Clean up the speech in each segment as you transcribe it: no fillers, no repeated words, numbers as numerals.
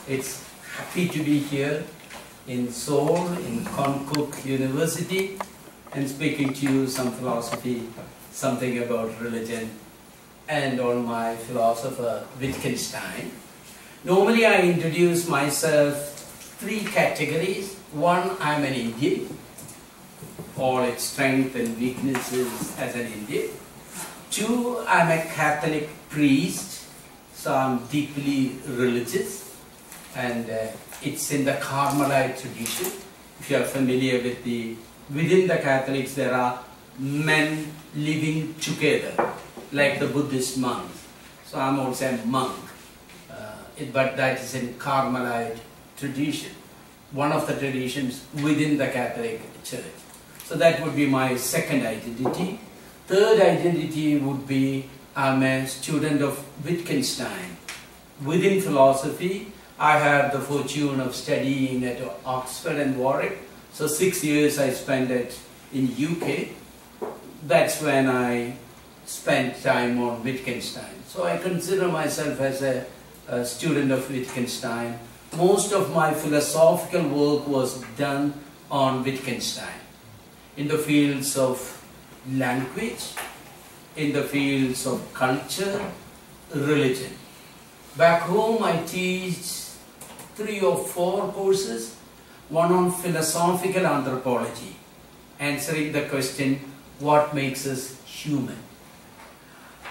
It's happy to be here in Seoul, in Konkuk University, and speaking to you some philosophy, something about religion, and on my philosopher Wittgenstein. Normally I introduce myself three categories. One, I'm an Indian, all its strengths and weaknesses as an Indian. Two, I'm a Catholic priest, so I'm deeply religious, and it's in the Carmelite tradition. If you are familiar with within the Catholics there are men living together, like the Buddhist monks. So I'm also a monk, but that is in Carmelite tradition, one of the traditions within the Catholic Church. So that would be my second identity. Third identity would be I'm a student of Wittgenstein. Within philosophy, I had the fortune of studying at Oxford and Warwick. So 6 years I spent in UK. That's when I spent time on Wittgenstein. So I consider myself as a student of Wittgenstein. Most of my philosophical work was done on Wittgenstein, in the fields of language, in the fields of culture, religion. Back home I teach 3 or 4 courses, one on philosophical anthropology, answering the question, what makes us human?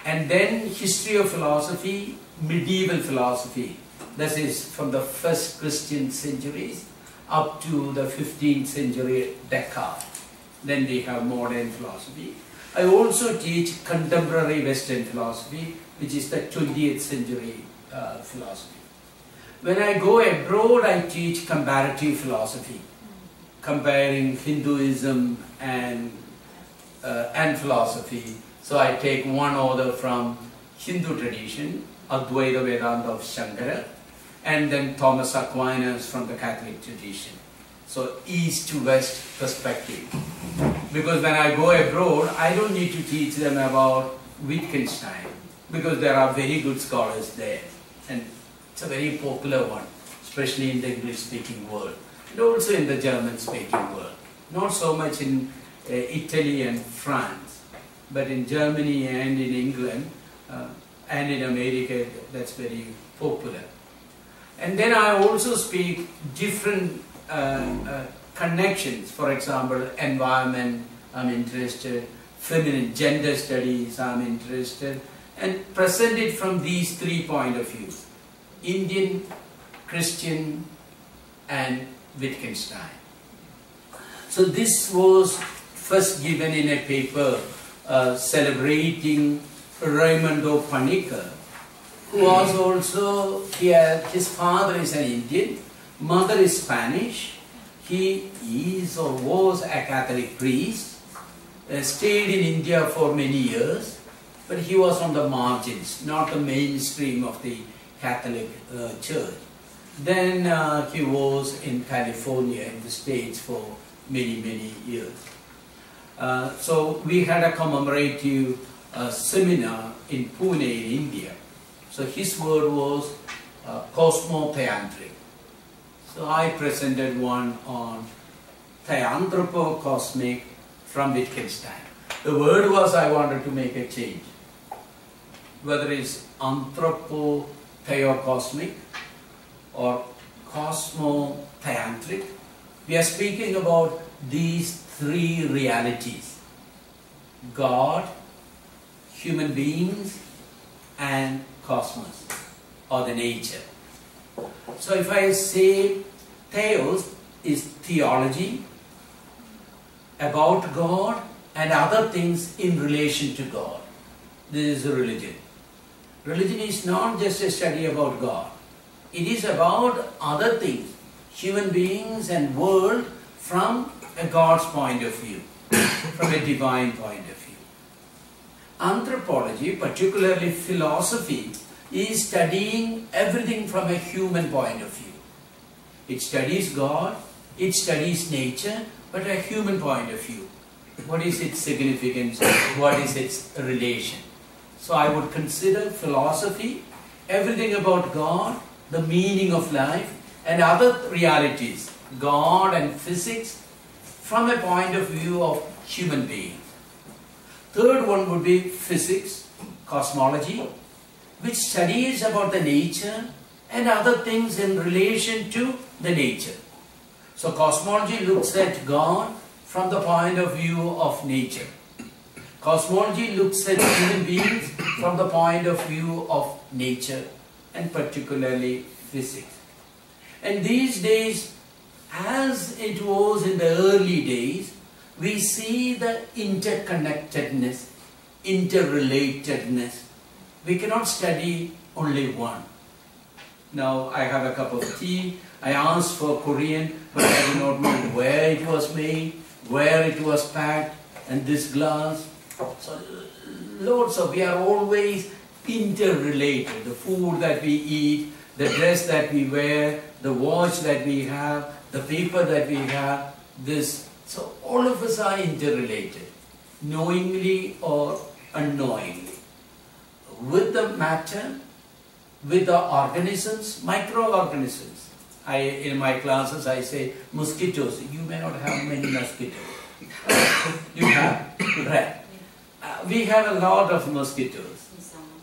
And then history of philosophy, medieval philosophy, that is from the first Christian centuries up to the 15th century Descartes. Then we have modern philosophy. I also teach contemporary Western philosophy, which is the 20th century philosophy. When I go abroad, I teach comparative philosophy, comparing Hinduism and philosophy. So I take one author from Hindu tradition, Advaita Vedanta of Shankara, and then Thomas Aquinas from the Catholic tradition. So east to west perspective. Because when I go abroad, I don't need to teach them about Wittgenstein, because there are very good scholars there. And it's a very popular one, especially in the English-speaking world, and also in the German-speaking world. Not so much in Italy and France, but in Germany and in England and in America, that's very popular. And then I also speak different connections. For example, environment, I'm interested, feminine gender studies, I'm interested, and present it from these 3 points of view: Indian, Christian, and Wittgenstein. So this was first given in a paper celebrating Raimondo Panikkar, who was also here. His father is an Indian, mother is Spanish. He is or was a Catholic priest, stayed in India for many years, but he was on the margins, not the mainstream of the Catholic Church. Then he was in California, in the States, for many years. So we had a commemorative seminar in Pune, in India. So his word was cosmotheantric. So I presented one on theanthropo-cosmic from Wittgenstein. The word was I wanted to make a change. Whether it's anthropo-theocosmic or cosmo-theantric, we are speaking about these 3 realities: God, human beings, and cosmos, or the nature. So if I say theos is theology about God and other things in relation to God, this is religion. Religion is not just a study about God. It is about other things, human beings and world, from a God's point of view, from a divine point of view. Anthropology, particularly philosophy, is studying everything from a human point of view. It studies God, it studies nature, but a human point of view. What is its significance? What is its relation? So I would consider philosophy everything about God the meaning of life, and other realities, God and physics, from a point of view of human beings. Third one would be physics, cosmology, which studies about the nature and other things in relation to the nature. So cosmology looks at God from the point of view of nature. Cosmology looks at human beings from the point of view of nature, and particularly physics. And these days, as it was in the early days, we see the interconnectedness, interrelatedness. We cannot study only one. Now I have a cup of tea. I asked for Korean, but I do not know where it was made, where it was packed, and this glass. So loads of, we are always interrelated. The food that we eat, the dress that we wear, the watch that we have, the paper that we have, this. So all of us are interrelated, knowingly or unknowingly, with the matter, with the organisms, microorganisms. In my classes I say mosquitoes. You may not have many mosquitoes. You have, right? We have a lot of mosquitoes.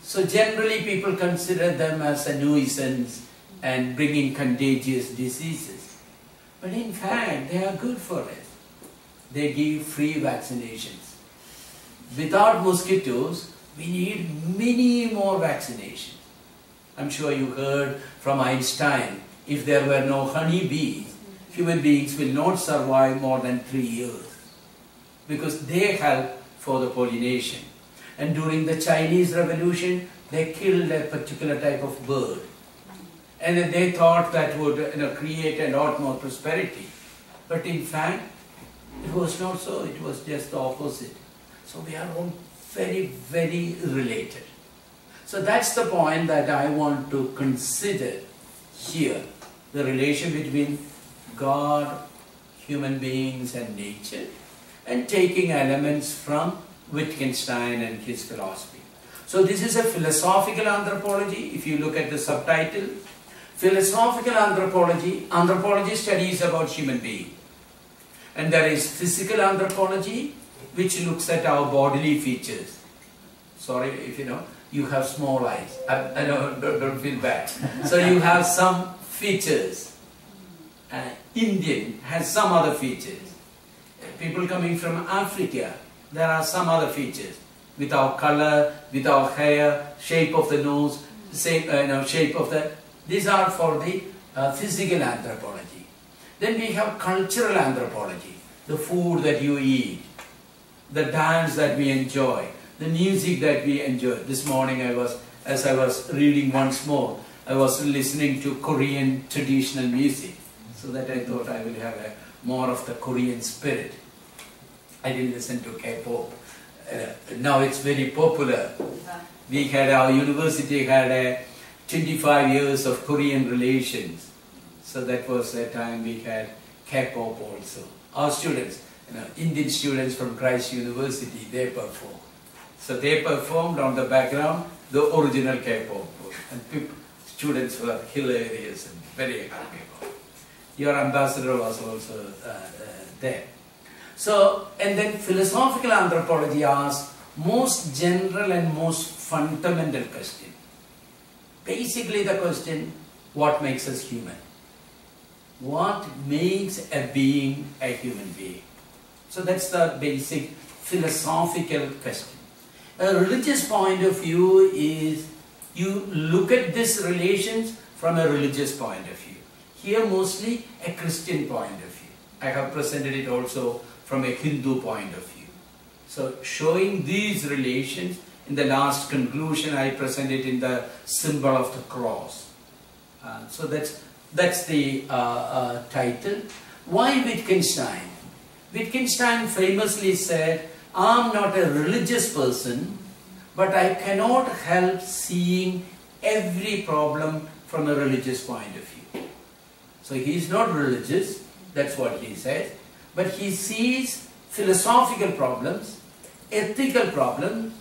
So generally people consider them as a nuisance and bringing contagious diseases. But in fact, they are good for us. They give free vaccinations. Without mosquitoes, we need many more vaccinations. I'm sure you heard from Einstein, if there were no honeybees, human beings will not survive more than 3 years, because they help for the pollination. And during the Chinese Revolution, they killed a particular type of bird. And they thought that would create a lot more prosperity. But in fact, it was not so. It was just the opposite. So we are all very, very related. So that's the point that I want to consider here. The relation between God, human beings and nature, and taking elements from Wittgenstein and his philosophy. So this is a philosophical anthropology. If you look at the subtitle, philosophical anthropology, anthropology studies about human beings. And there is physical anthropology, which looks at our bodily features. Sorry if you have small eyes. I know, don't feel bad. So you have some features. Indian has some other features. People coming from Africa, there are some other features. With our color, with our hair, shape of the nose, shape of the... These are for the physical anthropology. Then we have cultural anthropology, the food that you eat, the dance that we enjoy, the music that we enjoy. This morning as I was reading once more, I was listening to Korean traditional music, so that I thought I will have more of the Korean spirit. I didn't listen to K-pop. Now it's very popular. We had, our university had 25 years of Korean relations. So that was the time we had K-pop also. Our students, Indian students from Christ University, they performed. So they performed on the background, the original K-pop. And students were hilarious and very happy. Your ambassador was also there. So, and then philosophical anthropology asks most general and most fundamental question. Basically the question, what makes us human? What makes a being a human being? So that's the basic philosophical question. A religious point of view is, you look at these relations from a religious point of view. Here mostly a Christian point of view. I have presented it also from a Hindu point of view. So showing these relations, in the last conclusion I presented in the symbol of the cross. So that's the title. Why Wittgenstein? Wittgenstein famously said, I'm not a religious person, but I cannot help seeing every problem from a religious point of view. So he is not religious, that's what he says, but he sees philosophical problems, ethical problems,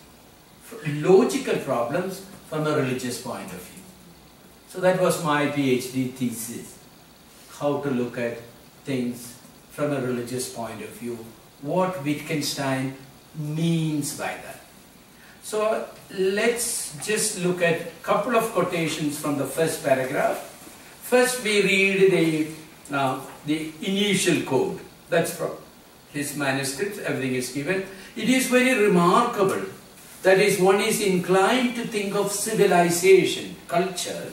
logical problems from a religious point of view. So that was my PhD thesis, how to look at things from a religious point of view, what Wittgenstein means by that. So let's just look at a couple of quotations from the first paragraph. First we read the initial quote. That's from his manuscript, everything is given. It is very remarkable that is, one is inclined to think of civilization, culture,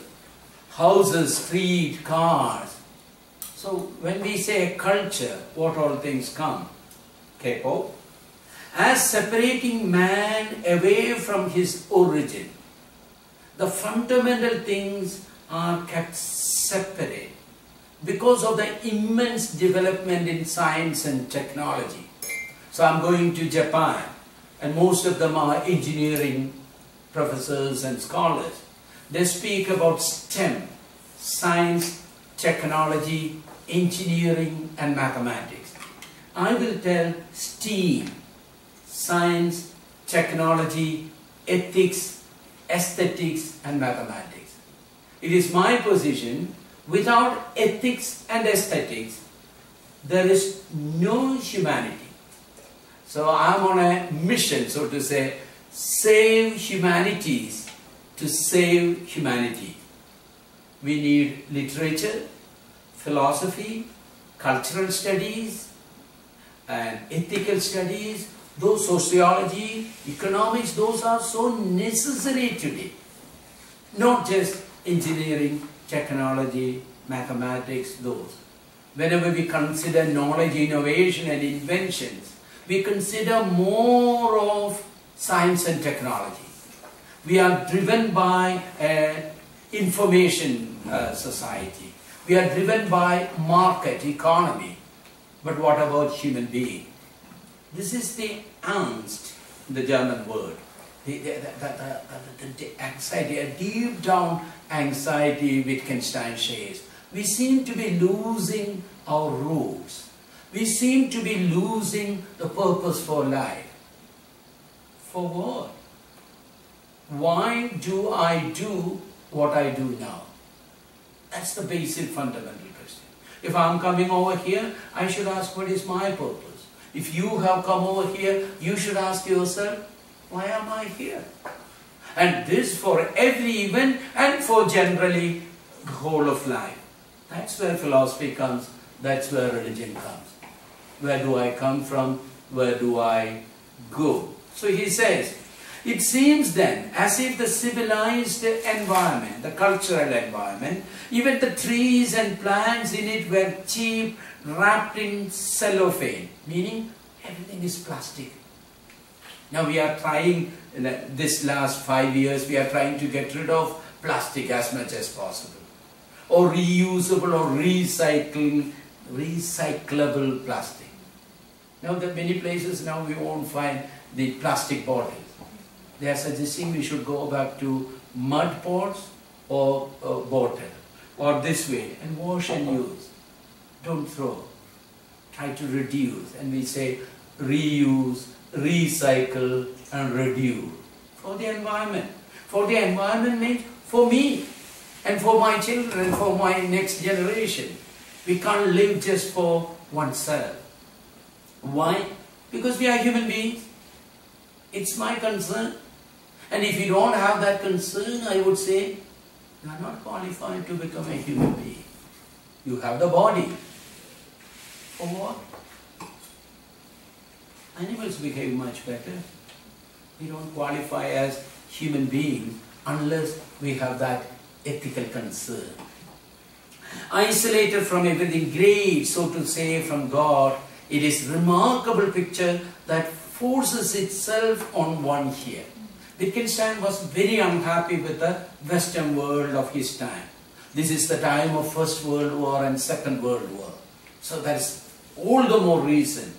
houses, street, cars. So when we say culture, what all things come? Kepo. As separating man away from his origin. The fundamental things are kept separate because of the immense development in science and technology. So I'm going to Japan, and most of them are engineering professors and scholars. They speak about STEM, science, technology, engineering and mathematics. I will tell STEAM, science, technology, ethics, aesthetics and mathematics. It is my position, without ethics and aesthetics, there is no humanity. So I am on a mission, so to say, save humanities to save humanity. We need literature, philosophy, cultural studies, and ethical studies, those sociology, economics, those are so necessary today. Not just engineering, technology, mathematics, those. Whenever we consider knowledge, innovation and inventions, we consider more of science and technology. We are driven by information society. We are driven by market economy. But what about human being? This is the Angst, the German word. The anxiety, a deep down anxiety Wittgenstein shares. We seem to be losing our roots. We seem to be losing the purpose for life. For what? Why do I do what I do now? That's the basic fundamental question. If I'm coming over here, I should ask, what is my purpose? If you have come over here, you should ask yourself, why am I here? And this for every event and for generally the whole of life. That's where philosophy comes, that's where religion comes. Where do I come from? Where do I go? So he says, it seems then as if the civilized environment, the cultural environment, even the trees and plants in it were cheap, wrapped in cellophane, meaning everything is plastic. Now we are trying, in this last 5 years, we are trying to get rid of plastic as much as possible. Or reusable or recyclable plastic. Now there are many places now we won't find the plastic bottles. They are suggesting we should go back to mud pots or bottle, or this way, and wash and use. Don't throw. Try to reduce. And we say reuse, recycle and reduce. For the environment. For the environment means for me and for my children, for my next generation. We can't live just for oneself. Why? Because we are human beings. It's my concern. And if you don't have that concern, I would say, you are not qualified to become a human being. You have the body. For what? Animals behave much better. We don't qualify as human beings unless we have that ethical concern. Isolated from everything great, so to say, from God, it is a remarkable picture that forces itself on one here. Wittgenstein was very unhappy with the Western world of his time. This is the time of First World War and Second World War. So that is all the more reason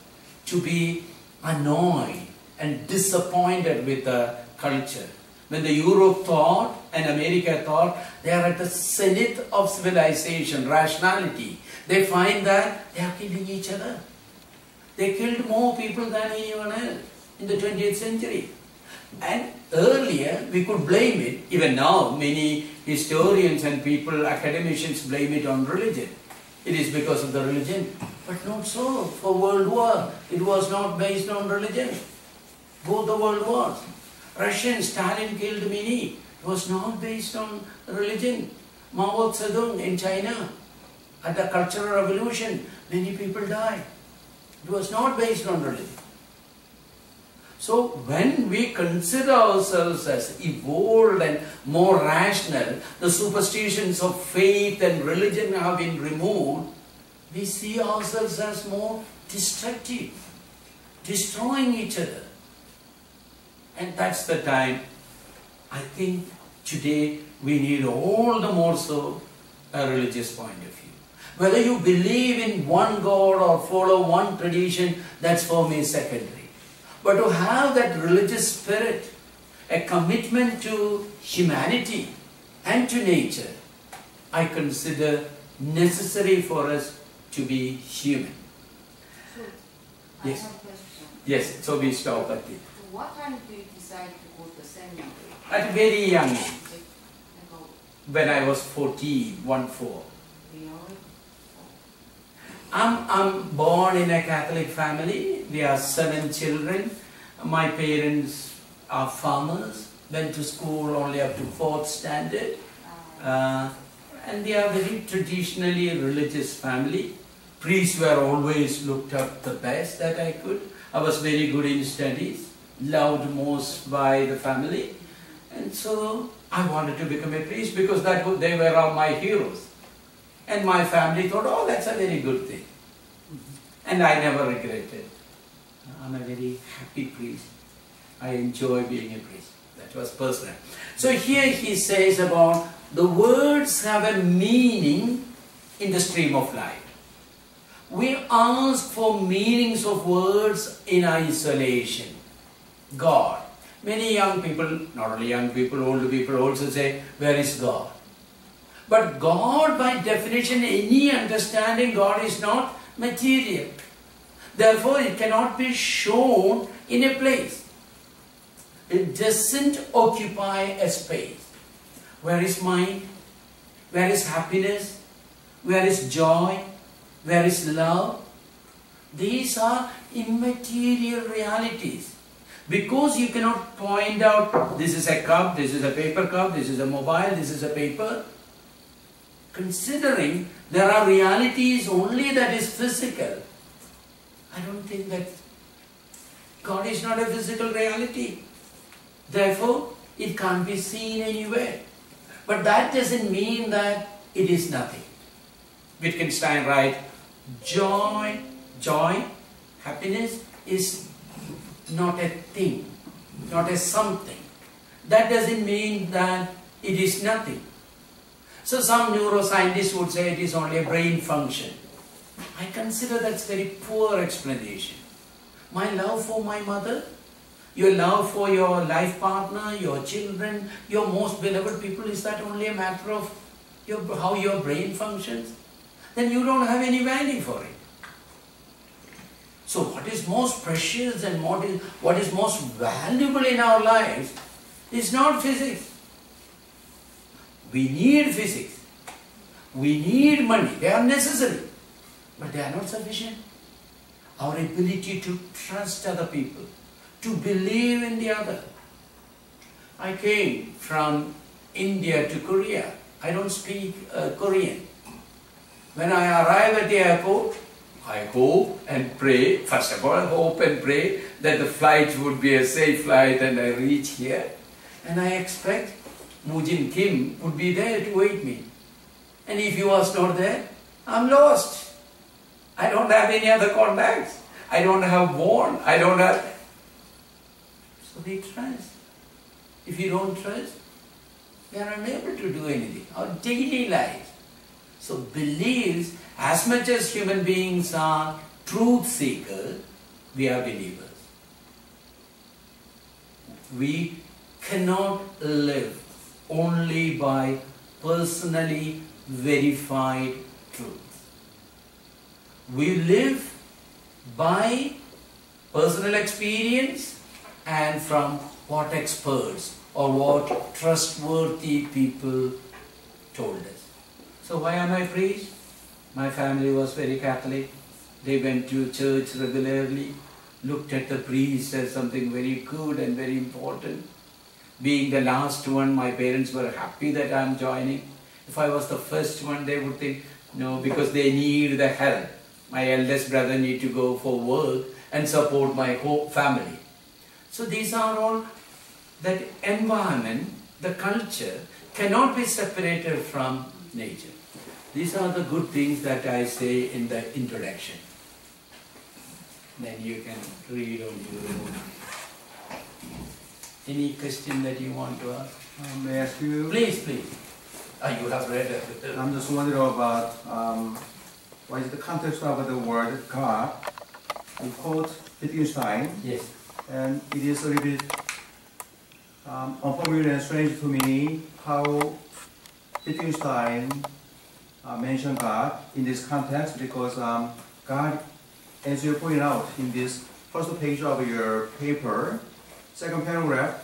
to be annoyed and disappointed with the culture. When the Europe thought and America thought they are at the zenith of civilization, rationality, they find that they are killing each other. They killed more people than anyone else in the 20th century. And earlier we could blame it, even now many historians and people, academicians blame it on religion. It is because of the religion. But not so. For World War, it was not based on religion. Both the world wars. Russian, Stalin killed many. It was not based on religion. Mao Zedong in China, at the Cultural Revolution, many people died. It was not based on religion. So when we consider ourselves as evolved and more rational, the superstitions of faith and religion have been removed, we see ourselves as more destructive, destroying each other. And that's the time, I think, today we need all the more so a religious point of view. Whether you believe in one God or follow one tradition, that's for me secondary. But to have that religious spirit, a commitment to humanity and to nature, I consider necessary for us to be human. So, Yes. I have a question. Yes, so we stop at it. What time do you decide to go to the seminary? At a very young age, About when I was 14, 1-4. beyond? I'm born in a Catholic family. We are 7 children. My parents are farmers. Went to school only up to 4th standard. And we are very traditionally religious family. Priests were always looked up the best that I could. I was very good in studies, loved most by the family. And so I wanted to become a priest because they were all my heroes. And my family thought, oh, that's a very good thing. And I never regretted. I'm a very happy priest. I enjoy being a priest. That was personal. So here he says about the words have a meaning in the stream of life. We ask for meanings of words in isolation. God. Many young people, not only young people, older people also say, where is God? But God, by definition, any understanding God is not material. Therefore, it cannot be shown in a place. It doesn't occupy a space. Where is mind? Where is happiness? Where is joy? Where is love? These are immaterial realities. Because you cannot point out, this is a cup, this is a paper cup, this is a mobile, this is a paper. Considering there are realities only that is physical, I don't think that God is not a physical reality. Therefore, it can't be seen anywhere. But that doesn't mean that it is nothing. Wittgenstein writes, joy, happiness is not a thing, not a something. That doesn't mean that it is nothing. So some neuroscientists would say it is only a brain function. I consider that's very poor explanation. My love for my mother, your love for your life partner, your children, your most beloved people, is that only a matter of how your brain functions? Then you don't have any value for it. So what is most precious and what is most valuable in our lives is not physics. We need physics. We need money. They are necessary. But they are not sufficient. Our ability to trust other people, to believe in the other. I came from India to Korea. I don't speak Korean. When I arrive at the airport, I hope and pray, first of all, I hope and pray that the flight would be a safe flight and I reach here. And I expect Mujin Kim would be there to wait me. And if he was not there, I'm lost. I don't have any other contacts. I don't have one. I don't have... So we trust. If you don't trust, we are unable to do anything. Our daily life. So beliefs, as much as human beings are truth seekers, we are believers. We cannot live only by personally verified truth. We live by personal experience and from what experts or what trustworthy people told us. So why am I priest? My family was very Catholic. They went to church regularly, looked at the priest as something very good and very important. Being the last one, my parents were happy that I am joining. If I was the first one, they would think, no, because they need the help. My eldest brother need to go for work and support my whole family. So these are all, that environment, the culture, cannot be separated from nature. These are the good things that I say in the introduction. Then you can read on your own. Any question that you want to ask? May I ask you? Please, please. You have read it. I'm just wondering about what is the context of the word God. You quote Wittgenstein, Yes. and it is a little bit unfamiliar and strange to me how Wittgenstein mentioned God in this context, because God, as you point out in this first page of your paper, second paragraph,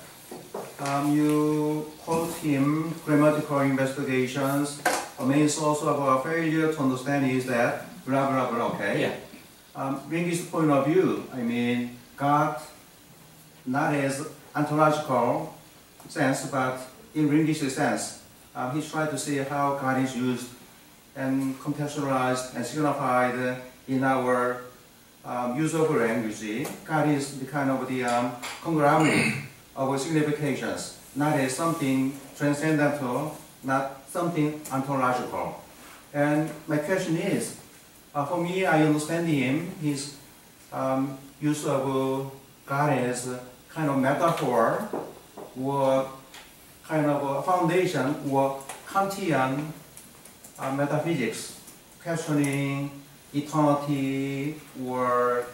you quote him, grammatical investigations, a main source of our failure to understand is that, blah, blah, blah, okay? Yeah. Linguist point of view, I mean, God, not as ontological sense, but in linguistic sense. He's trying to see how God is used and contextualized and signified in our use of language. God is the kind of the conglomerate of significations, not as something transcendental, not something ontological. And my question is, for me, I understand him, his use of God as a kind of metaphor or kind of a foundation or Kantian metaphysics, questioning eternity or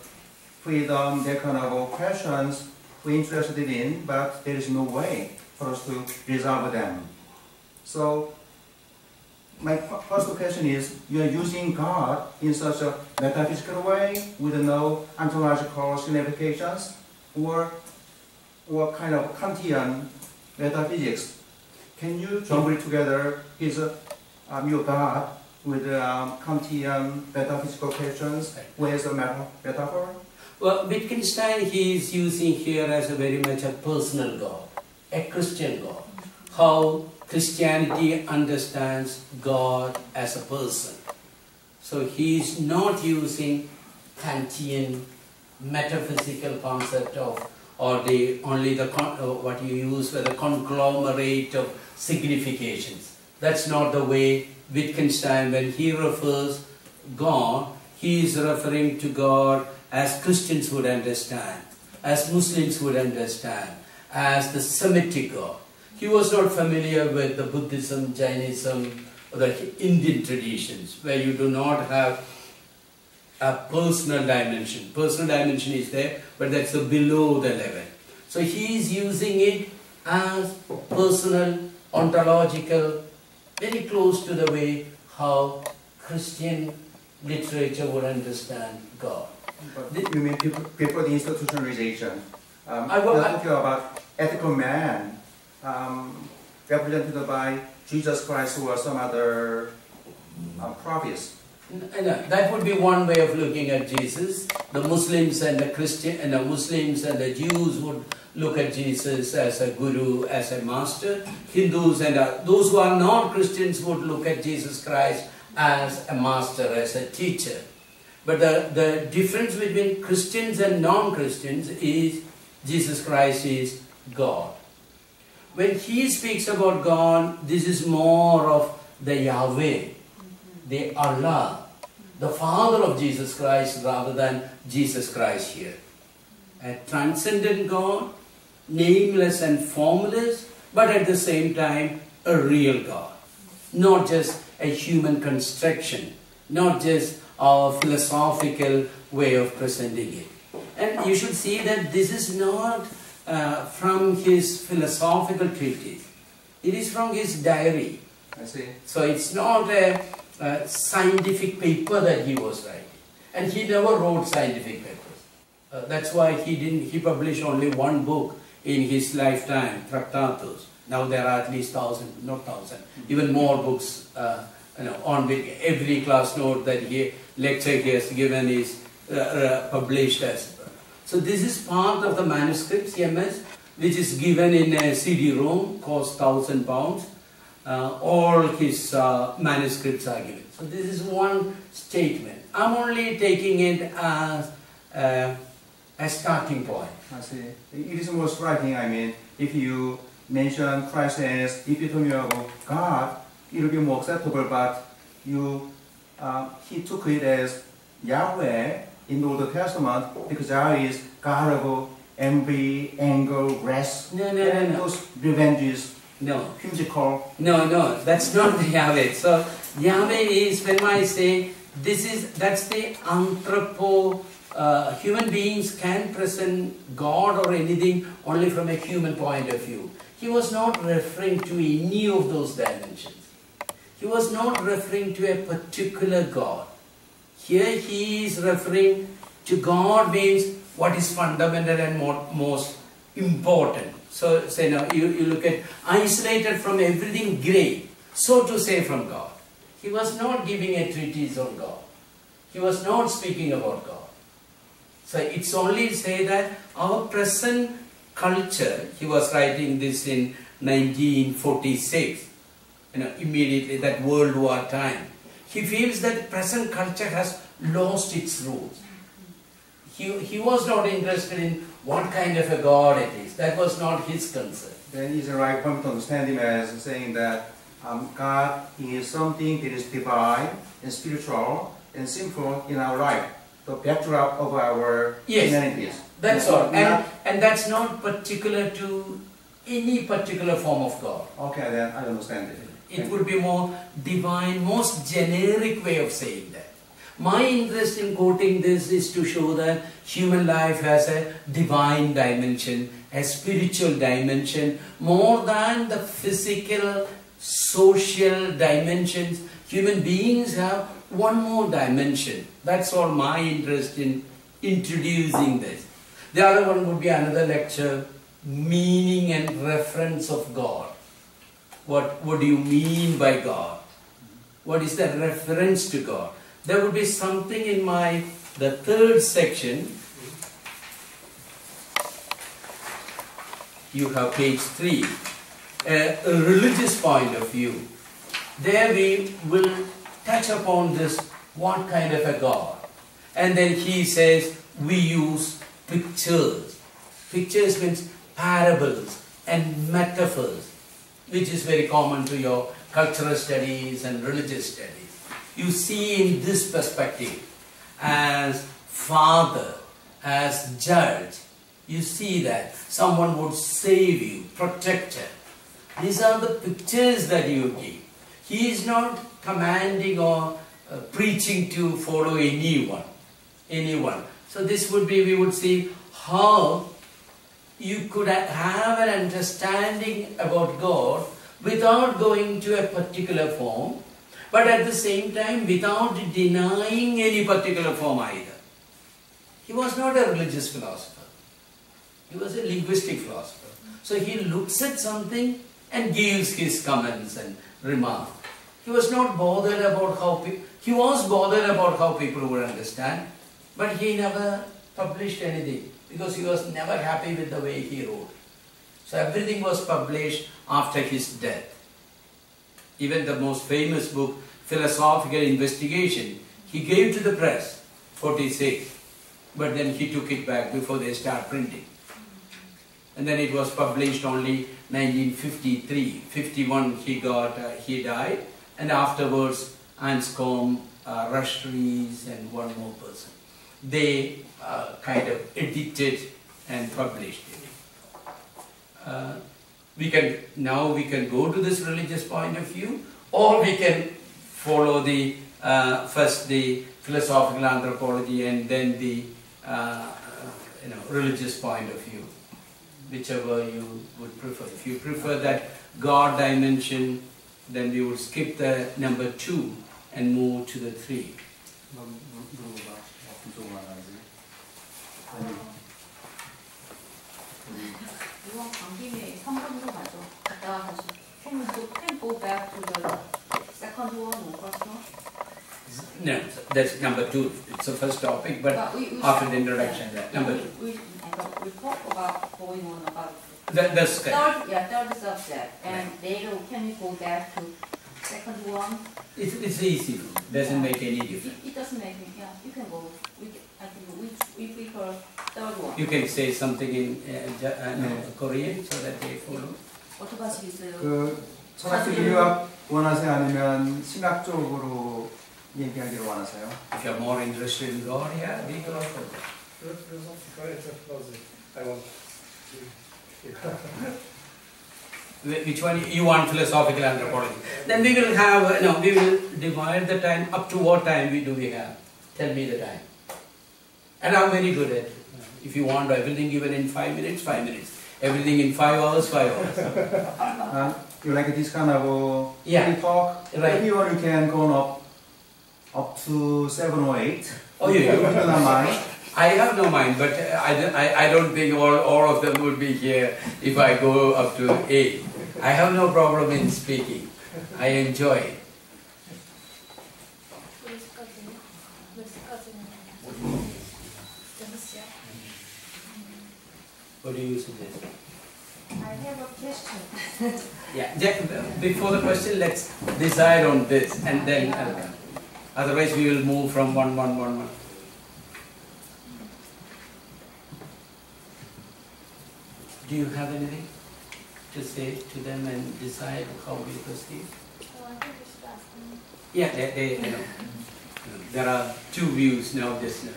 freedom, that kind of questions we're interested in, but there is no way for us to resolve them. So my first question is, you are using God in such a metaphysical way with no ontological significations, or kind of Kantian metaphysics? Can you jumble together his your God with Kantian metaphysical questions with a metaphor? Well, Wittgenstein, he is using here as a very much a personal God, a Christian God. How Christianity understands God as a person. So he is not using Kantian metaphysical concept of, or the only the what you use for the conglomerate of significations. That's not the way Wittgenstein, when he refers God, he is referring to God as Christians would understand, as Muslims would understand, as the Semitic God. He was not familiar with the Buddhism, Jainism, or the Indian traditions, where you do not have a personal dimension. Personal dimension is there, but that's below the level. So he is using it as personal, ontological, very close to the way how Christian literature would understand God. But you mean before the institutionalization? I you're talking about ethical man, represented by Jesus Christ or some other prophets. No, that would be one way of looking at Jesus. The Muslims and the Christian and the Muslims and the Jews would look at Jesus as a guru, as a master. Hindus and those who are non-Christians would look at Jesus Christ as a master, as a teacher. But the difference between Christians and non-Christians is Jesus Christ is God. When he speaks about God, this is more of the Yahweh, the Allah, the Father of Jesus Christ, rather than Jesus Christ here. A transcendent God, nameless and formless, but at the same time a real God. Not just a human construction, not just a philosophical way of presenting it. And you should see that this is not from his philosophical treatise. It is from his diary. I see. So it's not a scientific paper that he was writing. And he never wrote scientific papers. That's why he published only one book in his lifetime, Tractatus. Now there are at least 1,000, not 1,000, even more books on every class note that lecture he has given is published as. So this is part of the manuscripts, MS, which is given in a CD-ROM, costs £1,000. All his manuscripts are given. So this is one statement. I'm only taking it as a starting point. I see. It is more striking, I mean, if you mention Christ as epitome of God, it will be more acceptable, but he took it as Yahweh in the Old Testament, because Yahweh is God of envy, anger, wrath, and those revenges. No. Physical. No, that's not the Yahweh. So Yahweh is, when I say that's the human beings can present God or anything only from a human point of view. He was not referring to any of those dimensions. He was not referring to a particular God. Here he is referring to God means what is fundamental and most important. So say now you look at isolated from everything great, so to say, from God. He was not giving a treatise on God. He was not speaking about God. So it's only say that our present culture, he was writing this in 1946, immediately that World War time. He feels that present culture has lost its roots. He was not interested in what kind of a God it is. That was not his concern. Then is the right point to understand him as saying that God is something that is divine and spiritual and simple in our life, the backdrop of our humanities. That's all. And that's not particular to any particular form of God. Okay, then I understand it. It would be more divine, most generic way of saying that. My interest in quoting this is to show that human life has a divine dimension, a spiritual dimension, more than the physical, social dimensions. Human beings have one more dimension. That's all my interest in introducing this. The other one would be another lecture, meaning and reference of God. What do you mean by God? What is the reference to God? There would be something in the third section. You have page 3, a religious point of view. There we will touch upon this, what kind of a God. And then he says we use pictures. Pictures means parables and metaphors, which is very common to your cultural studies and religious studies. You see in this perspective, as father, as judge, you see that someone would save you, protector. These are the pictures that you give. He is not commanding or preaching to follow anyone. So this would be, we would see how you could have an understanding about God without going to a particular form, but at the same time without denying any particular form either. He was not a religious philosopher. He was a linguistic philosopher. So he looks at something and gives his comments and remarks. He was not bothered about he was bothered about how people would understand, but he never published anything because he was never happy with the way he wrote. So everything was published after his death. Even the most famous book, Philosophical Investigation, he gave to the press, 46, but then he took it back before they start printing. And then it was published only 1953, 51 he died, and afterwards Anscombe, Rushries and one more person. They kind of edited and published it. We can go to this religious point of view, or we can follow the first the philosophical anthropology and then the religious point of view, whichever you would prefer. If you prefer that God dimension, then we would skip the number 2 and move to the 3. 이왕 간 김에 3번도 가죠. 갔다가 다시. Can go back to the second one or first one? No, that's number 2. It's the first topic, but after the introduction, number 2. We talk about going on about That's correct. third subject, and later can we go back to second one? It's easy. Doesn't make any difference. It doesn't make it. Yeah, you can go. I think we prefer third one. You can say something in Korean so that they follow. 어떻게 하시겠어요? 그 철학적 유학 원하세요? 아니면 신학 쪽으로 얘기하기를 원하세요? If you're more interested in God, yeah, we go for that. I want Which one you want? Philosophical anthropology. Then we will have we will divide the time. Up to what time do we have? Tell me the time. And I'm very good at. If you want everything given in 5 minutes, 5 minutes. Everything in 5 hours, 5 hours. You like this kind of Yeah. talk? Right. Everyone can go up to 7 or 8. Oh, yeah. You do not mind. I have no mind, but I don't think all of them would be here if I go up to 8. I have no problem in speaking. I enjoy it. What do you suggest? I have a question. Yeah, before the question, let's decide on this and then otherwise we will move from one. Do you have anything to say to them and decide how we proceed? So I think we should ask them. Yeah, there are 2 views now. Just now.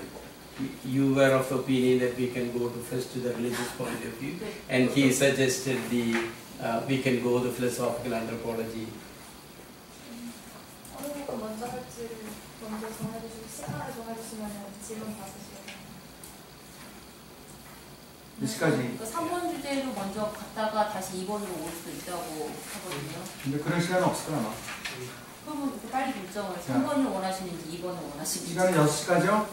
You were of the opinion that we can go first to the religious point of view, and he suggested we can go the philosophical anthropology. 어느 거 먼저 할지를 먼저 정해주시고 시간을 정해주시면 질문 받으시겠어요. 몇 시까지? 그 3번 주제로 먼저 갔다가 다시 2번으로 올 수도 있다고 하거든요. 근데 그런 시간은 없을 거야 아마. 그러면 빨리 결정을 3번을 원하시는지 2번을 원하시는지. 시간은 6시까지요?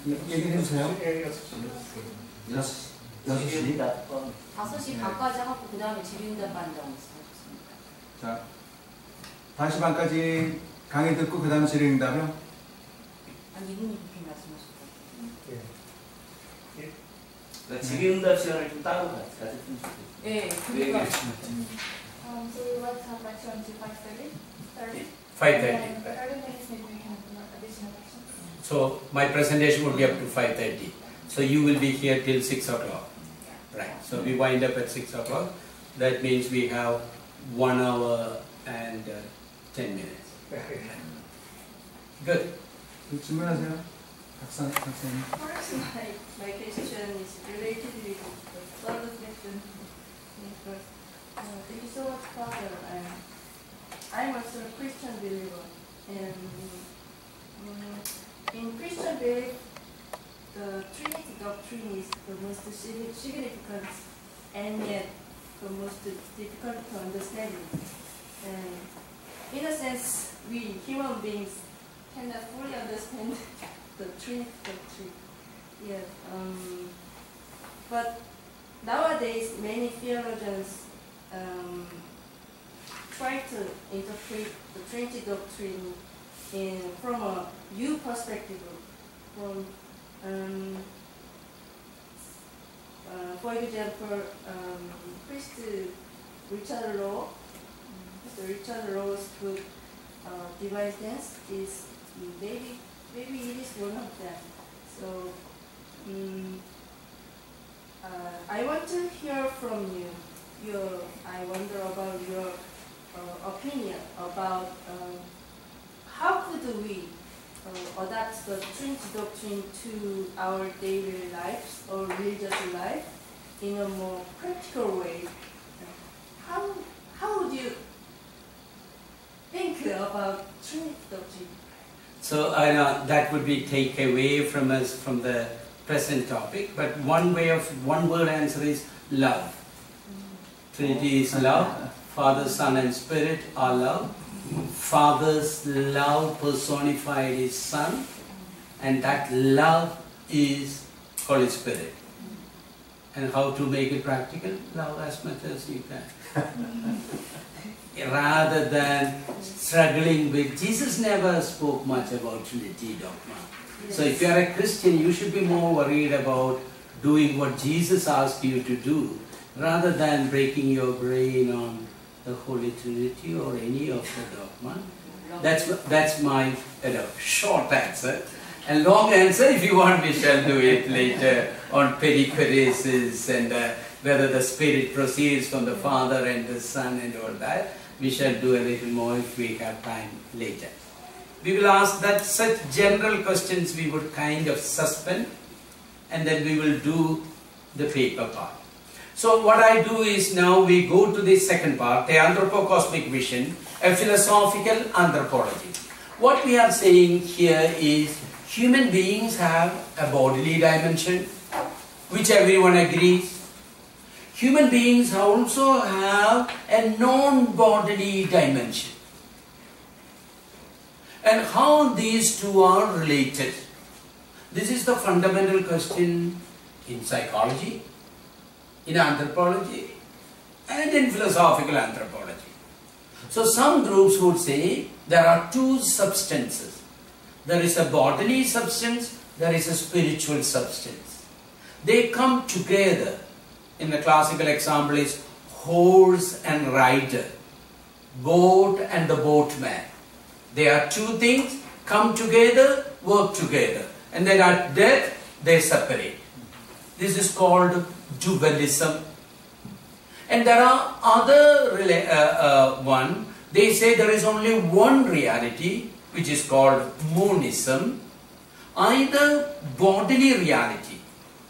얘기해 주세요. 6시. 5시 반까지 하고 그 다음에 질의응답반장 있습니다. 자, 5시 반까지 강의 듣고 그 다음 질의응답이요? 아니 이분이 그렇게 말씀하셨거든요. 질의응답 시간을 좀 따로 가졌으면 좋겠어요. 네, 그러니까 So we would like to have lecture until 5:30? 5:30. 30 minutes maybe we can have additional questions. So my presentation will be up to 5:30. So you will be here till 6 o'clock. Right. So we wind up at 6 o'clock. That means we have 1 hour and 10 minutes. Good. 질문하세요. 박사님. First, my question is related with the third section. Thank you so much, Father. I'm also a Christian believer, and in Christian belief, the Trinity doctrine is the most significant and yet the most difficult to understand. And in a sense, we human beings cannot fully understand the Trinity doctrine. Yeah, but nowadays many theologians try to interpret the Trinity doctrine from a new perspective. From, for example, priest Richard Rowe, Mr. Richard Rowe's book, Divine Sense, is maybe it is one of them. So I want to hear from you. I wonder about your opinion about how could we adapt the Trinity doctrine to our daily lives or religious life in a more practical way. How would you think about Trinity doctrine? So that would be take away from us from the present topic, but one word answer is love. Trinity is love. Father, Son and Spirit are love. Father's love personified is Son, and that love is Holy Spirit. And how to make it practical? Love as much as you can. Rather than struggling with, Jesus never spoke much about Trinity dogma. So if you are a Christian, you should be more worried about doing what Jesus asked you to do, rather than breaking your brain on the Holy Trinity or any of the dogma. That's my short answer. And long answer, if you want, we shall do it later on perichoresis and whether the Spirit proceeds from the Father and the Son and all that. We shall do a little more if we have time later. We will ask that such general questions we would kind of suspend, and then we will do the paper part. So what I do is now we go to the second part, the anthropocosmic vision, a philosophical anthropology. What we are saying here is human beings have a bodily dimension, which everyone agrees. Human beings also have a non-bodily dimension. And how these two are related? This is the fundamental question in psychology, in anthropology, and in philosophical anthropology. So some groups would say there are two substances. There is a bodily substance, there is a spiritual substance. They come together. In the classical example is horse and rider, boat and the boatman. They are two things, come together, work together. And then at death, they separate. This is called dualism. And there are other one, they say there is only one reality, which is called monism. Either bodily reality,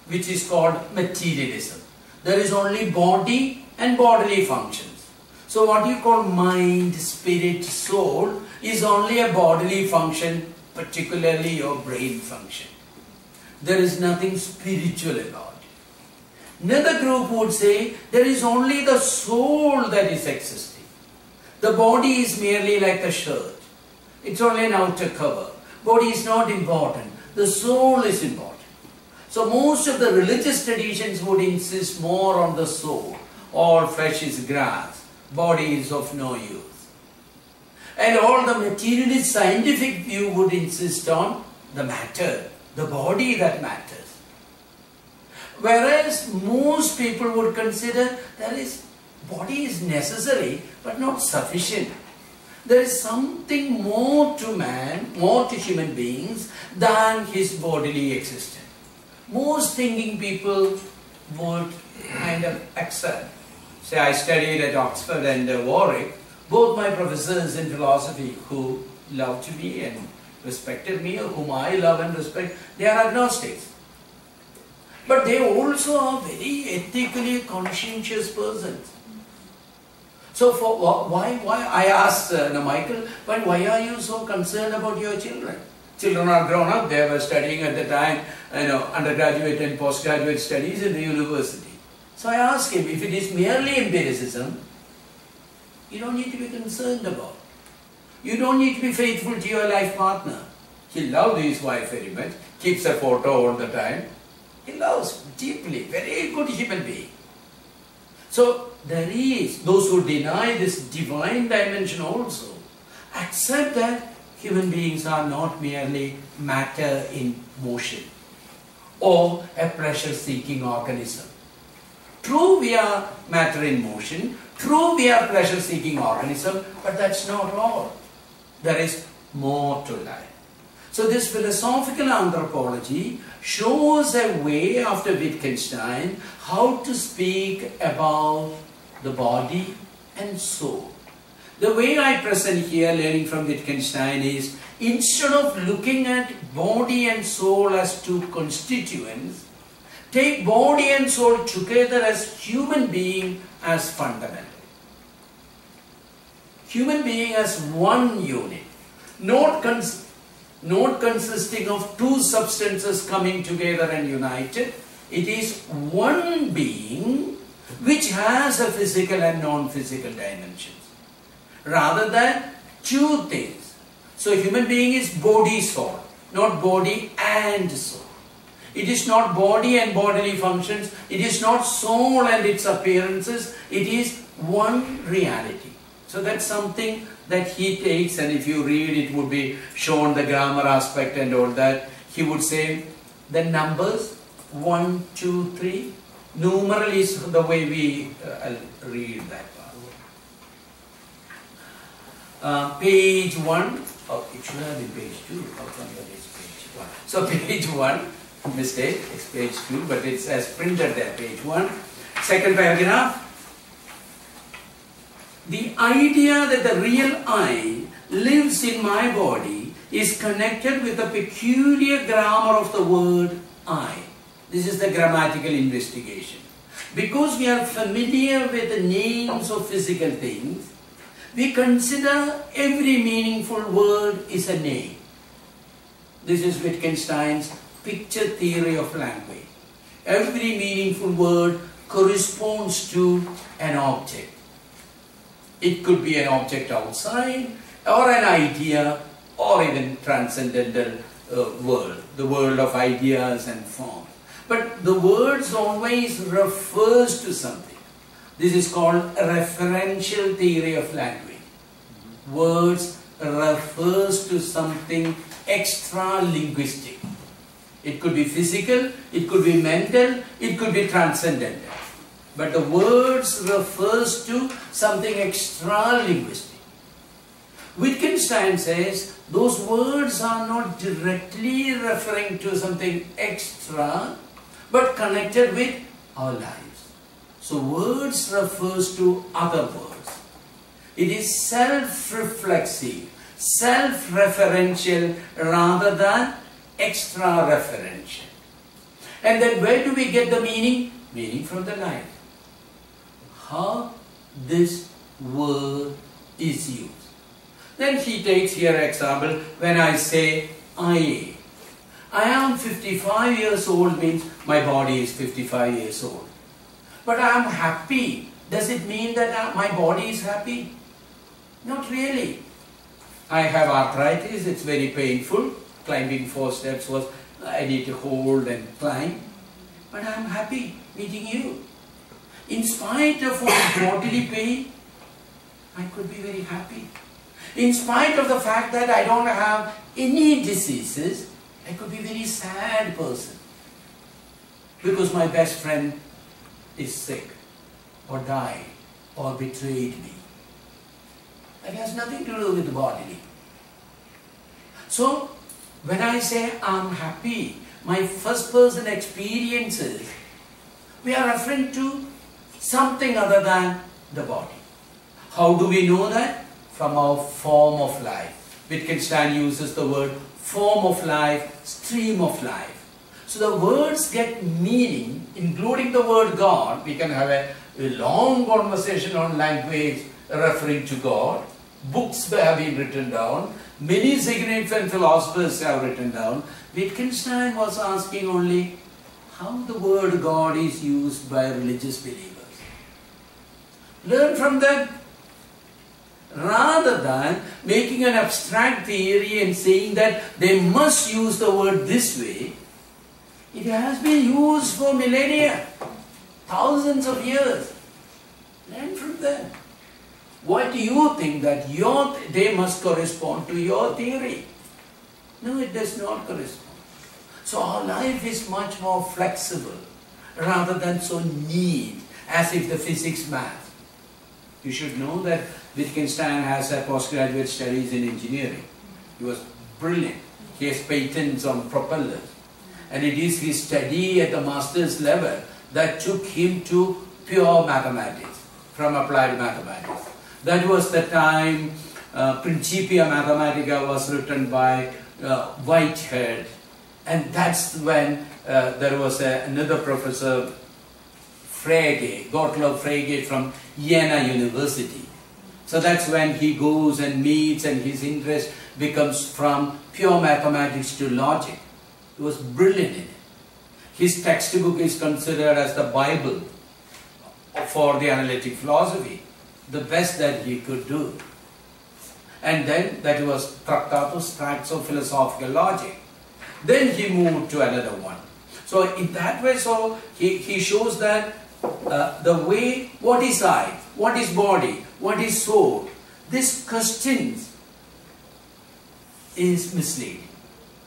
which is called materialism. There is only body and bodily functions. So what you call mind, spirit, soul is only a bodily function, particularly your brain function. There is nothing spiritual about it. Another group would say there is only the soul that is existing. The body is merely like a shirt. It's only an outer cover. Body is not important. The soul is important. So most of the religious traditions would insist more on the soul. All flesh is grass. Body is of no use. And all the materialist scientific view would insist on the matter, the body that matters. Whereas most people would consider body is necessary but not sufficient. There is something more to man, more to human beings than his bodily existence. Most thinking people would kind of accept. Say I studied at Oxford and Warwick. Both my professors in philosophy who loved me and respected me, or whom I love and respect, they are agnostics. But they also are very ethically conscientious persons. So for why I asked Michael, but why are you so concerned about your children? Children are grown up, they were studying at the time, undergraduate and postgraduate studies in the university. So I asked him, if it is merely empiricism, you don't need to be concerned about. You don't need to be faithful to your life partner. He loves his wife very much, keeps a photo all the time. He loves deeply, very good human being. So there is, those who deny this divine dimension also, accept that human beings are not merely matter in motion or a pleasure-seeking organism. True, we are matter in motion, true, we are pleasure-seeking organism, but that's not all. There is more to life. So this philosophical anthropology shows a way, after Wittgenstein, how to speak about the body and soul. The way I present here, learning from Wittgenstein, is instead of looking at body and soul as two constituents, take body and soul together as human being as fundamental. Human being as one unit, not consisting of two substances coming together and united. It is one being which has a physical and non-physical dimensions, rather than two things. So human being is body-soul, not body and soul. It is not body and bodily functions. It is not soul and its appearances. It is one reality. So that's something that he takes, and if you read, it would be shown the grammar aspect and all that. He would say the numbers 1, 2, 3. Numeral is the way we I'll read that part. Page 1. Oh, it should have been page 2. How come that is page 1? So page 1, mistake, it's page 2, but it's as printed there, page 1. Second paragraph. The idea that the real I lives in my body is connected with the peculiar grammar of the word I. This is the grammatical investigation. Because we are familiar with the names of physical things, we consider every meaningful word is a name. This is Wittgenstein's picture theory of language. Every meaningful word corresponds to an object. It could be an object outside, or an idea, or even transcendental world, the world of ideas and forms. But the words always refers to something. This is called a referential theory of language. Words refers to something extra-linguistic. It could be physical, it could be mental, it could be transcendental. But the words refers to something extra-linguistic. Wittgenstein says those words are not directly referring to something extra, but connected with our lives. So words refers to other words. It is self-reflexive, self-referential rather than extra-referential. And then where do we get the meaning? Meaning from the life. How this word is used. Then he takes here example, when I say I am 55 years old means my body is 55 years old. But I am happy. Does it mean that my body is happy? Not really. I have arthritis, it's very painful. Climbing 4 steps was, I need to hold and climb. But I am happy meeting you. In spite of bodily pain, I could be very happy. In spite of the fact that I don't have any diseases, I could be a very sad person. Because my best friend is sick, or died, or betrayed me. That has nothing to do with the bodily. So, when I say I'm happy, my first person experiences, we are referring to something other than the body. How do we know that? From our form of life. Wittgenstein uses the word form of life, stream of life. So the words get meaning, including the word God. We can have a long conversation on language referring to God. Books have been written down. Many significant philosophers have written down. Wittgenstein was asking only how the word God is used by religious believers. Learn from them. Rather than making an abstract theory and saying that they must use the word this way, it has been used for millennia, thousands of years. Learn from them. Why do you think that they must correspond to your theory? No, it does not correspond. So our life is much more flexible rather than so neat as if the physics math. You should know that Wittgenstein has a postgraduate studies in engineering. He was brilliant. He has patents on propellers. And it is his study at the master's level that took him to pure mathematics, from applied mathematics. That was the time Principia Mathematica was written by Whitehead. And that's when there was another professor, Frege, Gottlob Frege from Jena University. So that's when he goes and meets and his interest becomes from pure mathematics to logic. He was brilliant in it. His textbook is considered as the Bible for the analytic philosophy, the best that he could do. And then that was Tractatus, Tracts of Philosophical Logic. Then he moved to another one. So in that way, so he shows that the way, what is life, what is body, what is soul, these questions is misleading.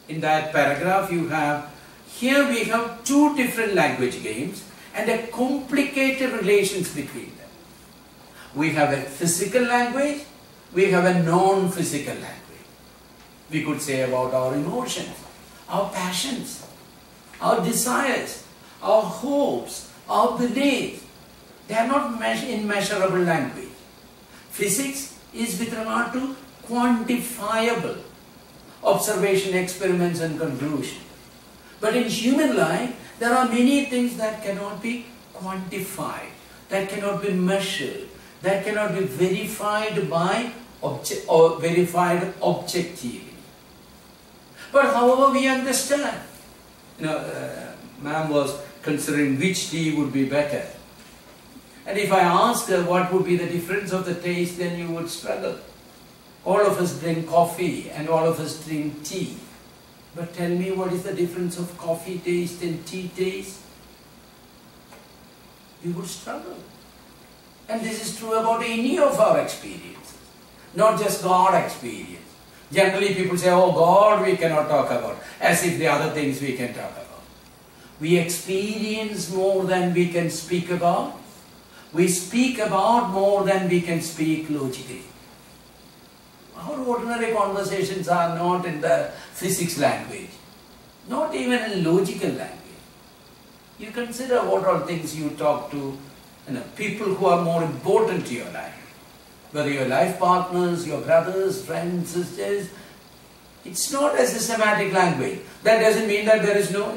In that paragraph you have, here we have two different language games and a complicated relations between them. We have a physical language, we have a non-physical language. We could say about our emotions, our passions, our desires, our hopes, our beliefs. They are not immeasurable language. Physics is with regard to quantifiable observation, experiments and conclusion. But in human life, there are many things that cannot be quantified, that cannot be measured, that cannot be verified by verified objectively. But however we understand, ma'am was considering which tea would be better. And if I ask her what would be the difference of the taste, then you would struggle. All of us drink coffee and all of us drink tea. But tell me, what is the difference of coffee taste and tea taste? You would struggle. And this is true about any of our experiences, not just God experience. Generally people say, oh God we cannot talk about, as if the other things we can talk about. We experience more than we can speak about. We speak about more than we can speak logically. Our ordinary conversations are not in the physics language, not even in logical language. You consider what all things you talk to people who are more important to your life. Whether your life partners, your brothers, friends, sisters, it's not a systematic language. That doesn't mean that there is no,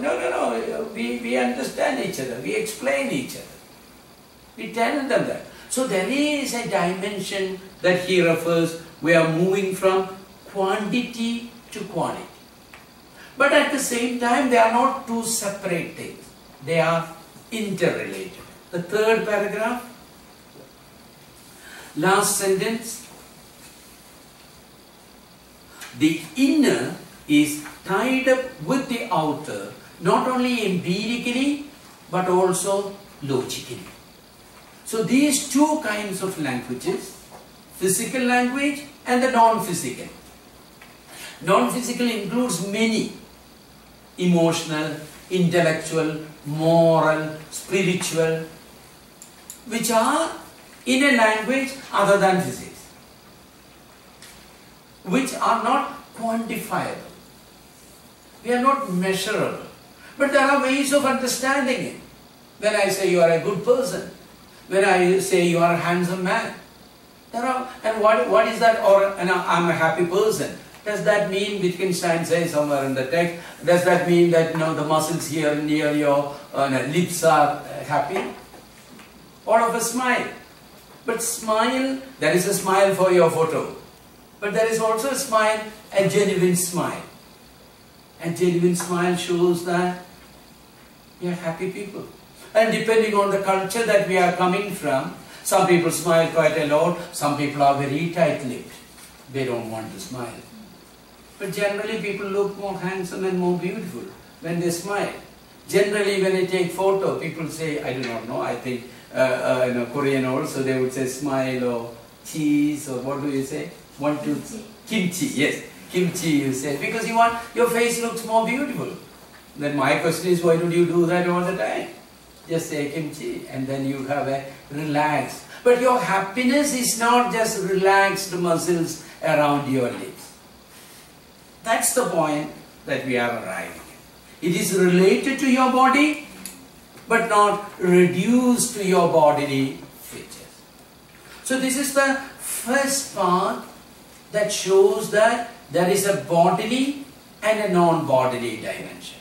we understand each other, we explain each other. We tell them that. So there is a dimension that he refers, we are moving from quantity to quality. But at the same time, they are not two separate things. They are interrelated. The third paragraph, last sentence. The inner is tied up with the outer, not only empirically, but also logically. So these two kinds of languages, physical language and the non-physical. Non-physical includes many: emotional, intellectual, moral, spiritual, which are in a language other than physics, which are not quantifiable. We are not measurable. But there are ways of understanding it. When I say you are a good person, when I say you are a handsome man, there are, and what is that? Or I'm a happy person. Does that mean, Wittgenstein says somewhere in the text, does that mean that the muscles here near your lips are happy? All of us smile. But smile, there is a smile for your photo. But there is also a smile, a genuine smile. And genuine smile shows that we are happy people. And depending on the culture that we are coming from, some people smile quite a lot, some people are very tight-lipped. They don't want to smile. But generally people look more handsome and more beautiful when they smile. Generally when they take photo, people say, I do not know, I think Korean also, they would say smile or cheese or what do you say? Kimchi, yes. Kimchi you say, because you want, your face looks more beautiful. Then my question is, why don't you do that all the time? Just say kimchi and then you have a relaxed. But your happiness is not just relaxed muscles around your lips. That's the point that we are arriving at. It is related to your body, but not reduced to your bodily features. So this is the first part that shows that there is a bodily and a non-bodily dimension.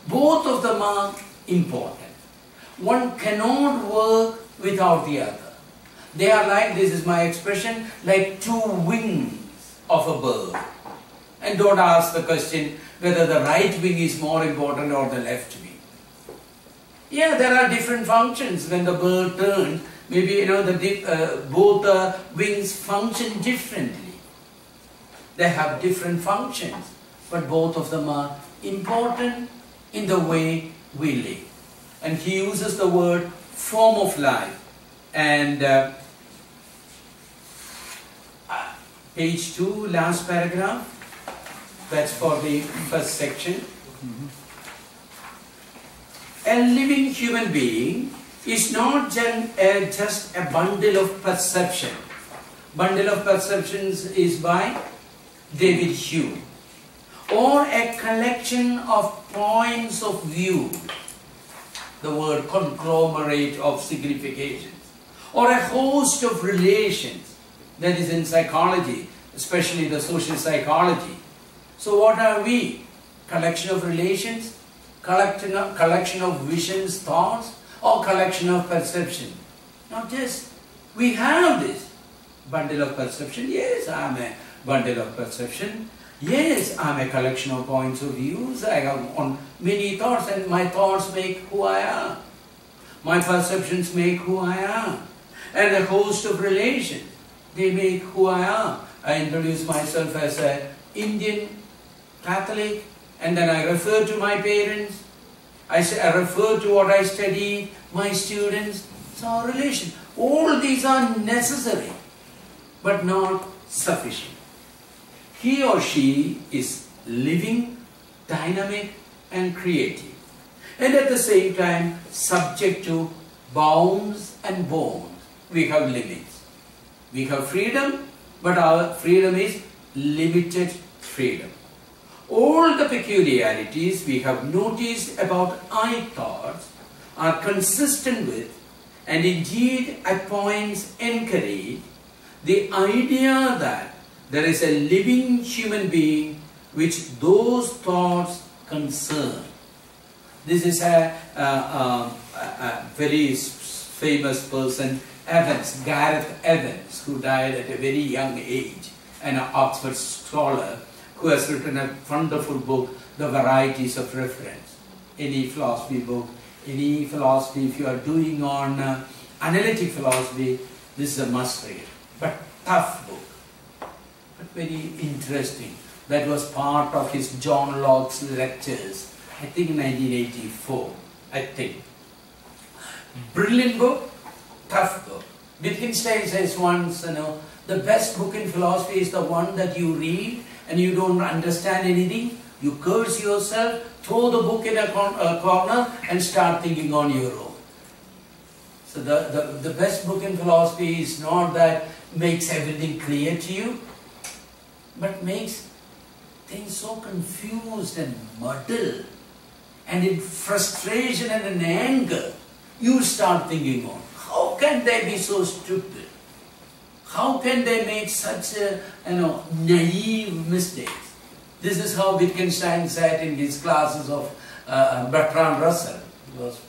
Both of them are important. One cannot work without the other. They are like, this is my expression, like two wings of a bird. And don't ask the question whether the right wing is more important or the left wing. Yeah, there are different functions. When the bird turns, maybe both wings function differently. They have different functions, but both of them are important in the way we live. And he uses the word form of life. And page 2, last paragraph, that's for the first section. A living human being is not just a bundle of perception. Bundle of perceptions is by David Hume. Or a collection of points of view. The word conglomerate of significations. Or a host of relations. That is in psychology, especially the social psychology. So what are we? Collection of relations? Collection of visions, thoughts? Or collection of perception? Not just. We have this bundle of perception. Yes, I am a bundle of perception. Yes, I am a collection of points of views. I have on many thoughts, and my thoughts make who I am. My perceptions make who I am. And a host of relations, they make who I am. I introduce myself as an Indian Catholic, and then I refer to my parents. I refer to what I studied, my students. It's our relation. All these are necessary, but not sufficient. He or she is living, dynamic, and creative. And at the same time, subject to bounds and bonds. We have limits. We have freedom, but our freedom is limited freedom. All the peculiarities we have noticed about I thoughts are consistent with, and indeed at points encourage, the idea that there is a living human being which those thoughts concern. This is a very famous person, Gareth Evans, who died at a very young age, an Oxford scholar who has written a wonderful book, The Varieties of Reference. Any philosophy book, any philosophy, if you are doing on analytic philosophy, this is a must read. But tough book. But very interesting. That was part of his John Locke's lectures, I think in 1984, I think. Brilliant book, tough book. Wittgenstein says once, the best book in philosophy is the one that you read and you don't understand anything. You curse yourself, throw the book in a corner and start thinking on your own. So the best book in philosophy is not that makes everything clear to you, but makes things so confused and muddled, and in frustration and in anger, you start thinking on, how can they be so stupid? How can they make such naive mistakes? This is how Wittgenstein sat in his classes of Bertrand Russell, who was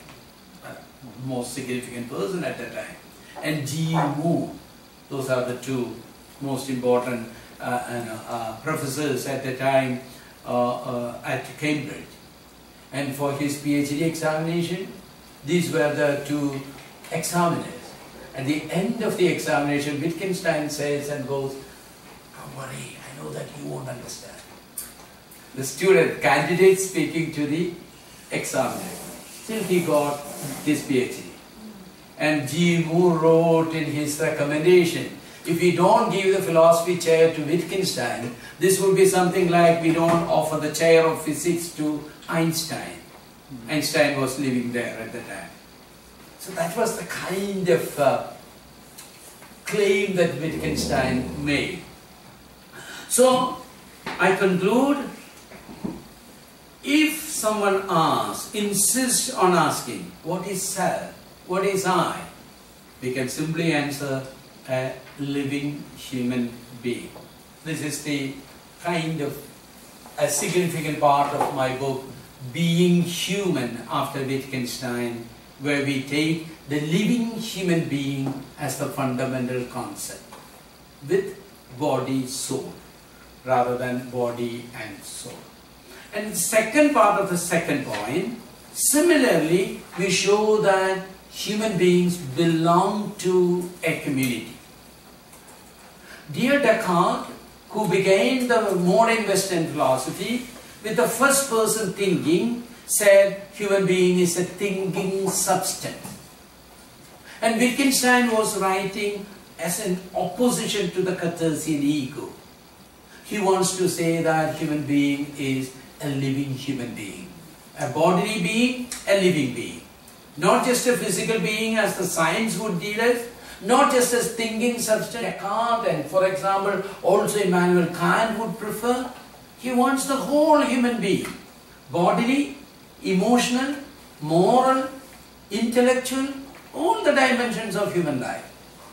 the most significant person at that time, and G. Moore. Those are the two most important professors at the time at Cambridge. And for his PhD examination, these were the two examiners. At the end of the examination, Wittgenstein says and goes, "Don't worry, I know that you won't understand." The student, candidate speaking to the examiner. Still he got his PhD. And G. Moore wrote in his recommendation, if we don't give the philosophy chair to Wittgenstein, this would be something like we don't offer the chair of physics to Einstein. Einstein was living there at the time. So that was the kind of claim that Wittgenstein made. So I conclude, if someone insists on asking, what is self? What is I? We can simply answer, a living human being. This is the kind of a significant part of my book, Being Human, after Wittgenstein, where we take the living human being as the fundamental concept, with body, soul, rather than body and soul. And the second part of the second point, similarly, we show that human beings belong to a community. Dear Descartes, who began the modern Western philosophy with the first person thinking, said human being is a thinking substance. And Wittgenstein was writing as an opposition to the Cartesian ego. He wants to say that human being is a living human being, a bodily being, a living being. Not just a physical being as the science would deal with, not just as thinking substance. Descartes and, for example, also Immanuel Kant would prefer. He wants the whole human being, bodily, emotional, moral, intellectual, all the dimensions of human life.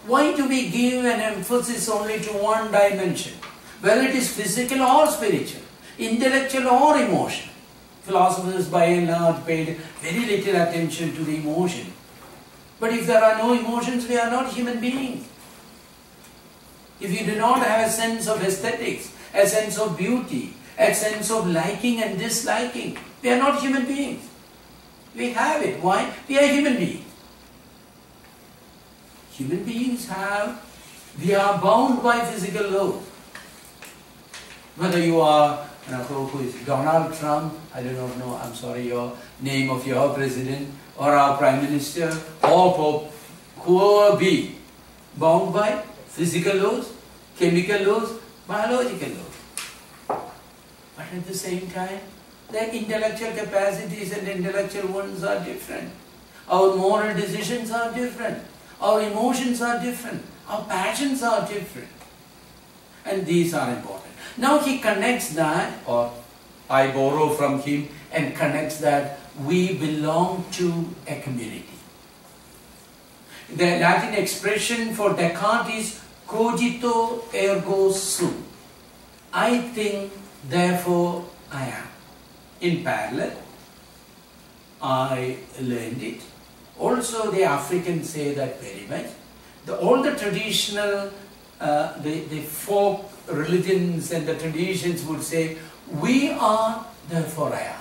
Why do we give an emphasis only to one dimension? Whether it is physical or spiritual, intellectual or emotional. Philosophers by and large paid very little attention to the emotion. But if there are no emotions, we are not human beings. If you do not have a sense of aesthetics, a sense of beauty, a sense of liking and disliking, we are not human beings. We have it. Why? We are human beings. Human beings we are bound by physical laws. Whether you are, who is Donald Trump, I do not know, I'm sorry, your name of your president, or our Prime Minister, or Pope, whoever be, bound by physical laws, chemical laws, biological laws. But at the same time, their intellectual capacities and intellectual ones are different. Our moral decisions are different. Our emotions are different. Our passions are different. And these are important. Now he connects that, or I borrow from him and connects that we belong to a community. The Latin expression for Descartes is cogito ergo sum. I think, therefore I am. In parallel, I learned it. Also, the Africans say that very much. All the traditional, the folk religions and the traditions would say, we are, therefore I am.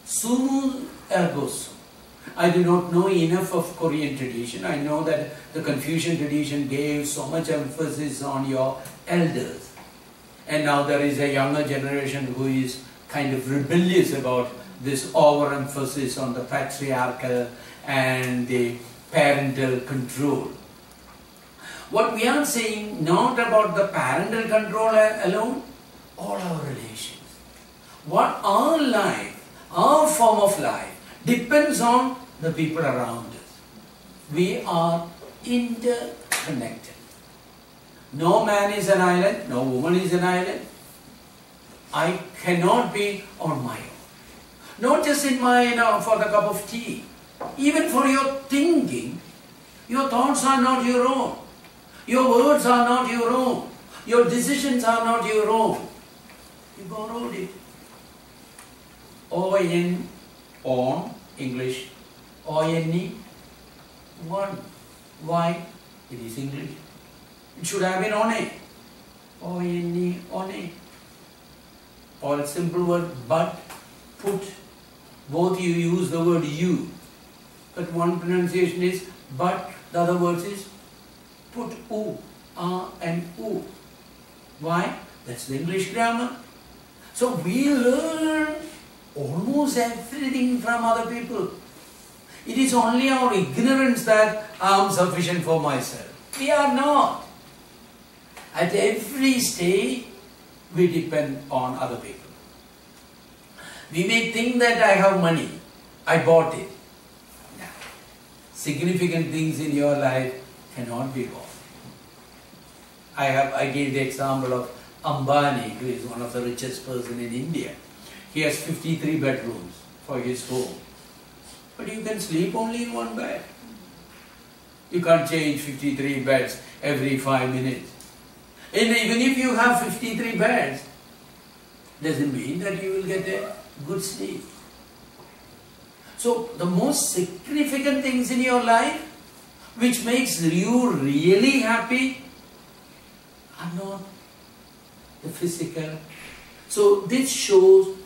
Sumu ergo sum. I do not know enough of Korean tradition. I know that the Confucian tradition gave so much emphasis on your elders. And now there is a younger generation who is kind of rebellious about this overemphasis on the patriarchal and the parental control. What we are saying, not about the parental control alone, all our relations. What our life, our form of life, depends on the people around us. We are interconnected. No man is an island, no woman is an island. I cannot be on my own. Not just in my, for the cup of tea. Even for your thinking, your thoughts are not your own. Your words are not your own. Your decisions are not your own. You borrowed it. O-N, on, English. O-N-E, one. Why? It is English. It should have been on-E. O-N-E, on-E. Or a simple word, but, put. Both you use the word you. But one pronunciation is but, the other word is put, u, and u. Why? That's the English grammar. So we learn almost everything from other people. It is only our ignorance that I am sufficient for myself. We are not. At every stage, we depend on other people. We may think that I have money, I bought it. No. Significant things in your life cannot be bought. I gave the example of Ambani, who is one of the richest person in India. He has 53 bedrooms for his home. But you can sleep only in one bed. You can't change 53 beds every 5 minutes. And even if you have 53 beds, doesn't mean that you will get a good sleep. So the most significant things in your life, which makes you really happy, are not the physical. So this shows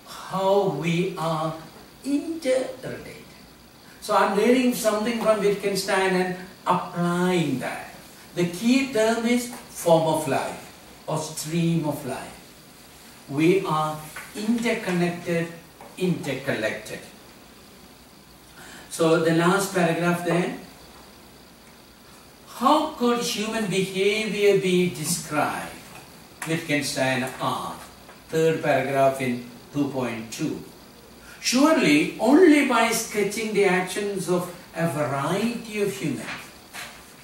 how we are interrelated. So I am learning something from Wittgenstein and applying that. The key term is form of life or stream of life. We are interconnected interconnected. So the last paragraph there. How could human behavior be described? Wittgenstein asked. Third paragraph in 2.2. Surely only by sketching the actions of a variety of humans,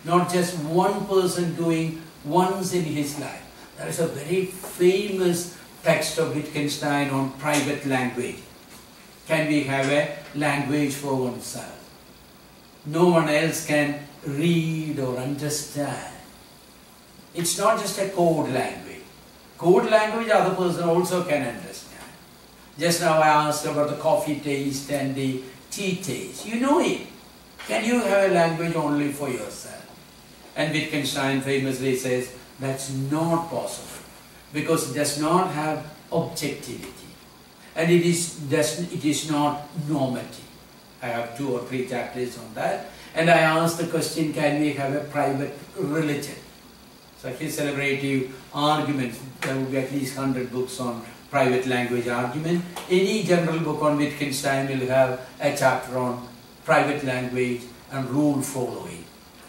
not just one person doing once in his life. There is a very famous text of Wittgenstein on private language. Can we have a language for oneself? No one else can read or understand. It's not just a code language. Code language other person also can understand. Just now I asked about the coffee taste and the tea taste. You know it. Can you have a language only for yourself? And Wittgenstein famously says that's not possible because it does not have objectivity and it is not normative. I have 2 or 3 chapters on that. And I asked the question, can we have a private religion? So his celebrative arguments, there will be at least 100 books on private language argument. Any general book on Wittgenstein will have a chapter on private language and rule following.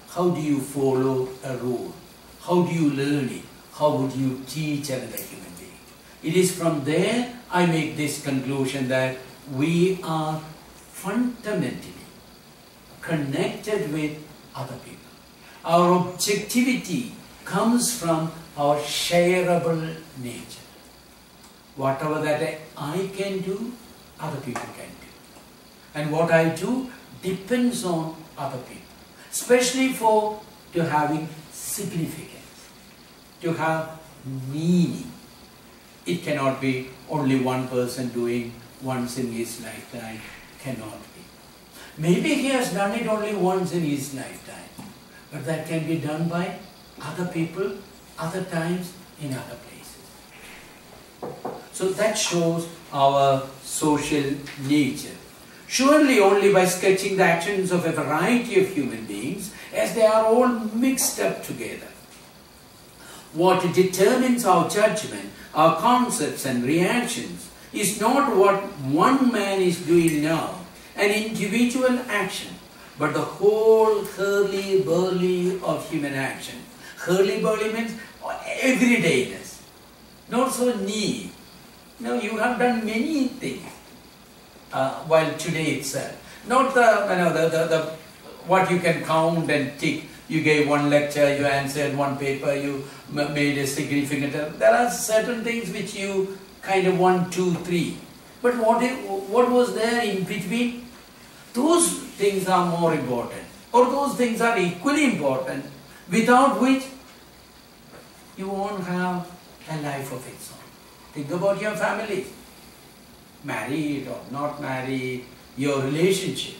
How do you follow a rule? How do you learn it? How would you teach another human being? It is from there I make this conclusion that we are fundamentally connected with other people. Our objectivity comes from our shareable nature. Whatever that I can do, other people can do. And what I do depends on other people. Especially to having significance, to have meaning. It cannot be only one person doing once in his lifetime. Cannot be. Maybe he has done it only once in his lifetime. But that can be done by other people, other times, in other places. So that shows our social nature. Surely only by sketching the actions of a variety of human beings as they are all mixed up together. What determines our judgment, our concepts and reactions is not what one man is doing now, an individual action, but the whole hurly-burly of human action. Hurly-burly means everydayness, not so neat. Now you have done many things while today itself. Not the what you can count and tick. You gave one lecture, you answered one paper, you made a significant. There are certain things which you kind of 1, 2, 3. But what was there in between? Those things are more important, or those things are equally important, without which you won't have a life of its own. Think about your family, married or not married, your relationship.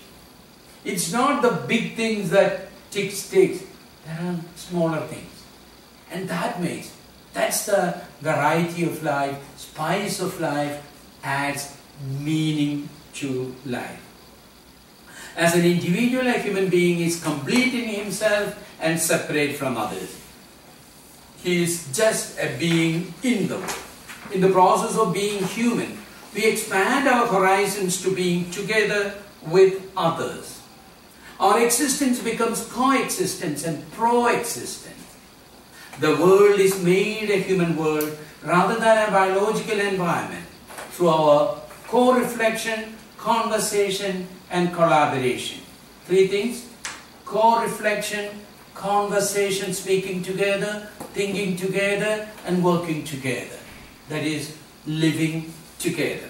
It's not the big things that ticks. There are smaller things. And that's the variety of life, spice of life, adds meaning to life. As an individual, a human being is complete in himself and separate from others. He is just a being in the world. In the process of being human, we expand our horizons to being together with others. Our existence becomes coexistence and pro-existence. The world is made a human world rather than a biological environment through our co-reflection, conversation and collaboration. 3 things: co-reflection, conversation, speaking together, thinking together and working together. That is, living together.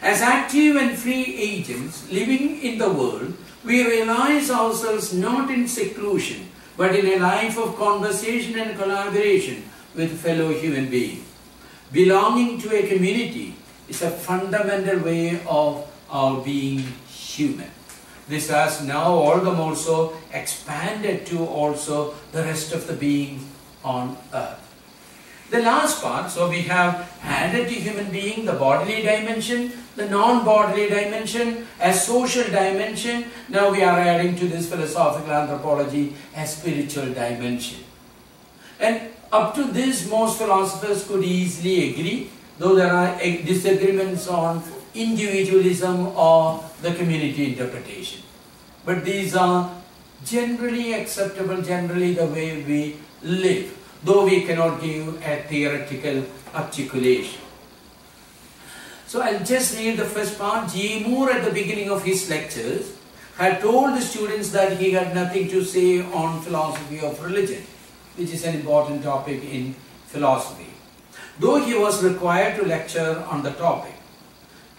As active and free agents living in the world, we realize ourselves not in seclusion, but in a life of conversation and collaboration with fellow human beings. Belonging to a community is a fundamental way of our being human. This has now all the more so expanded to also the rest of the beings on earth. The last part, so we have added to human being the bodily dimension, the non-bodily dimension, a social dimension. Now we are adding to this philosophical anthropology a spiritual dimension. And up to this, most philosophers could easily agree, though there are disagreements on individualism or the community interpretation. But these are generally acceptable, generally the way we live, though we cannot give a theoretical articulation. So I'll just read the first part. G. Moore at the beginning of his lectures had told the students that he had nothing to say on philosophy of religion, which is an important topic in philosophy, though he was required to lecture on the topic.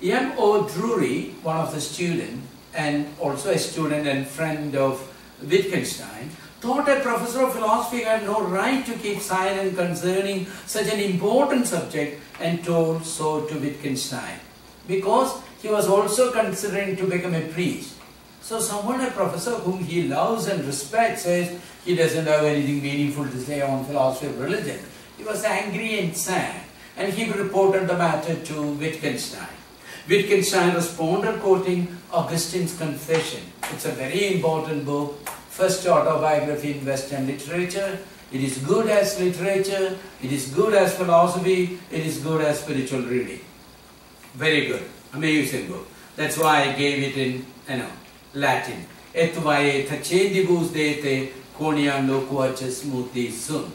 M. O. Drury, one of the students, and also a student and friend of Wittgenstein, thought a professor of philosophy had no right to keep silent concerning such an important subject, and told so to Wittgenstein, because he was also considering to become a priest. So someone, a professor whom he loves and respects, says he doesn't have anything meaningful to say on philosophy of religion. He was angry and sad, and he reported the matter to Wittgenstein. Wittgenstein responded quoting Augustine's Confession. It's a very important book, first autobiography in Western literature. It is good as literature, it is good as philosophy, it is good as spiritual reading. Very good, amazing book. That's why I gave it in Latin. Et vae thacendibus dete coniando quaces muti sun.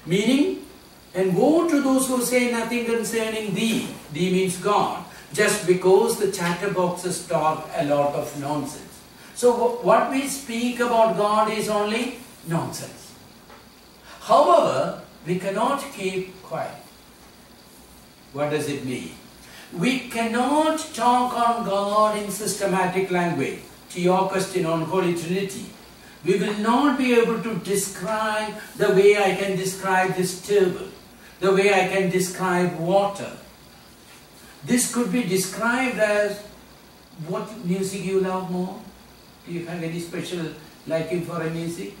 Meaning, and woe to those who say nothing concerning thee. Thee means God. Just because the chatterboxes talk a lot of nonsense. So what we speak about God is only nonsense. However, we cannot keep quiet. What does it mean? We cannot talk on God in systematic language. To your question on Holy Trinity, we will not be able to describe the way I can describe this table, the way I can describe water. This could be described as what music you love more. Do you have any special liking for a music?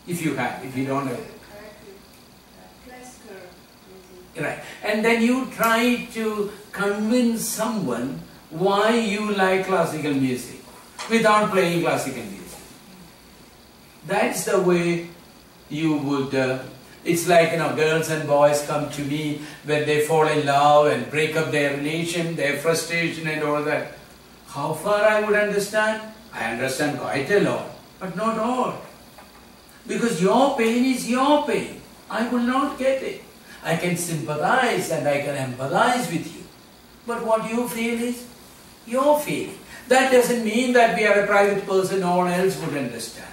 If you have, if you don't have. Classical music. Right. And then you try to convince someone why you like classical music without playing classical music. That's the way you would, it's like, girls and boys come to me when they fall in love and break up their relation, their frustration and all that. How far I would understand? I understand quite a lot, but not all. Because your pain is your pain. I will not get it. I can sympathize and I can empathize with you. But what you feel is your feeling. That doesn't mean that we are a private person, no one else would understand.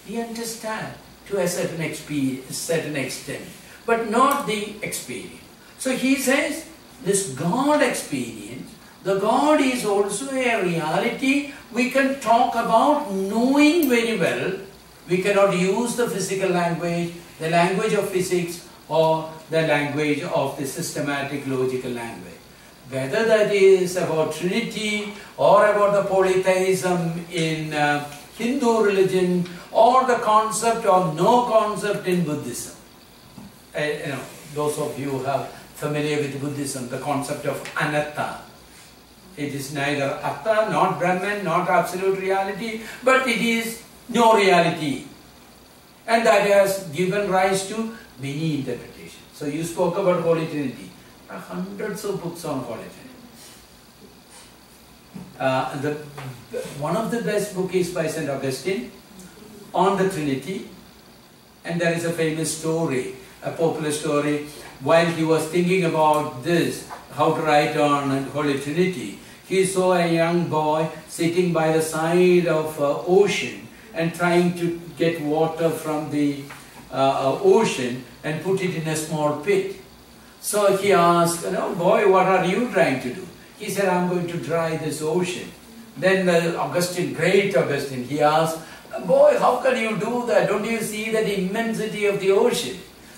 We understand to a certain extent, but not the experience. So he says, this God experience, the God is also a reality we can talk about knowing very well. We cannot use the physical language, the language of physics, or the language of the systematic logical language. Whether that is about Trinity or about the polytheism in Hindu religion or the concept or no concept in Buddhism. Those of you who are familiar with Buddhism, the concept of anatta. It is neither atta, not Brahman, not absolute reality, but it is no reality. And that has given rise to many interpretations. So you spoke about Holy Trinity. There are hundreds of books on Holy Trinity. One of the best books is by St. Augustine on the Trinity. And there is a famous story, a popular story. While he was thinking about this, how to write on Holy Trinity, he saw a young boy sitting by the side of ocean and trying to get water from the ocean and put it in a small pit. So he asked, boy, what are you trying to do? He said, I'm going to dry this ocean. Then Augustine, great Augustine, he asked, boy, how can you do that? Don't you see the immensity of the ocean?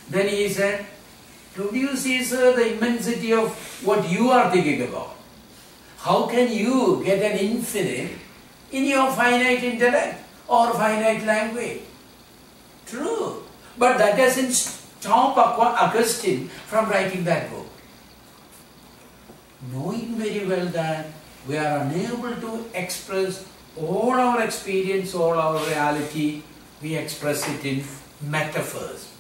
Then he said, don't you see, sir, the immensity of what you are thinking about? How can you get an infinite in your finite intellect or finite language? True. But that doesn't stop Augustine from writing that book. Knowing very well that we are unable to express all our experience, all our reality, we express it in metaphors.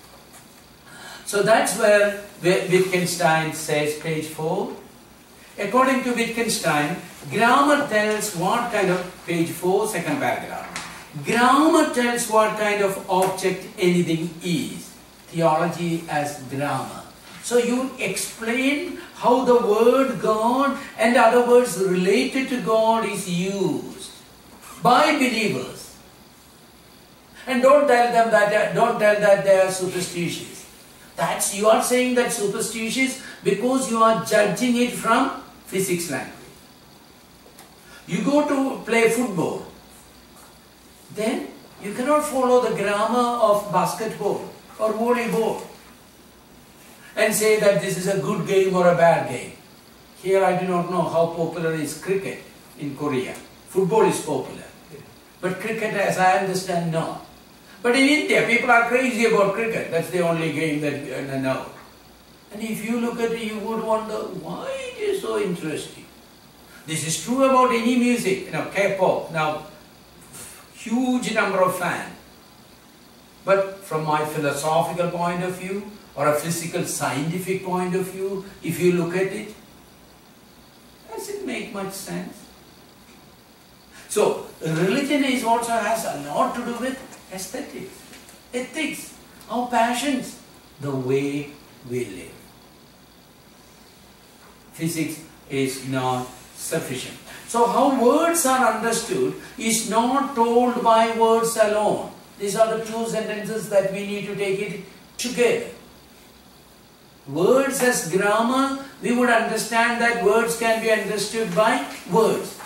So that's where Wittgenstein says, page 4. According to Wittgenstein, grammar tells what kind of, page 4, second paragraph. Grammar tells what kind of object anything is. Theology as grammar. So you explain how the word God and other words related to God is used by believers. And don't tell that they are superstitious. You are saying that superstitious because you are judging it from physics language. You go to play football, then you cannot follow the grammar of basketball or volleyball and say that this is a good game or a bad game. Here I do not know how popular is cricket in Korea. Football is popular, but cricket, as I understand, no. But in India, people are crazy about cricket. That's the only game that I know. And if you look at it, you would wonder why it is so interesting. This is true about any music, K-pop. Now, huge number of fans. But from my philosophical point of view, or a physical scientific point of view, if you look at it, does it make much sense? So, religion also has a lot to do with aesthetics, ethics, our passions, the way we live. Physics is not sufficient. So how words are understood is not told by words alone. These are the two sentences that we need to take it together. Words as grammar, we would understand that words can be understood by words.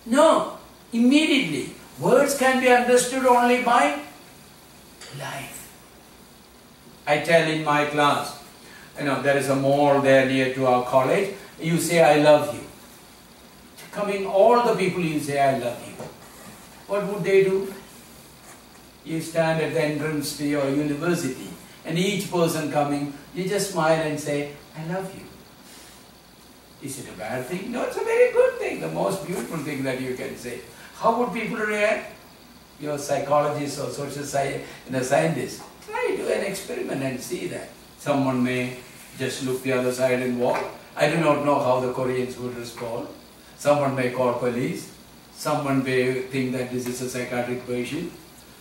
No, immediately. Words can be understood only by life. I tell in my class, there is a mall there near to our college. You say, I love you. Coming all the people, you say, I love you. What would they do? You stand at the entrance to your university, and each person coming, you just smile and say, I love you. Is it a bad thing? No, it's a very good thing, the most beautiful thing that you can say. How would people react? You're a psychologist or social scientist. Try do an experiment and see that. Someone may just look the other side and walk. I do not know how the Koreans would respond. Someone may call police. Someone may think that this is a psychiatric patient.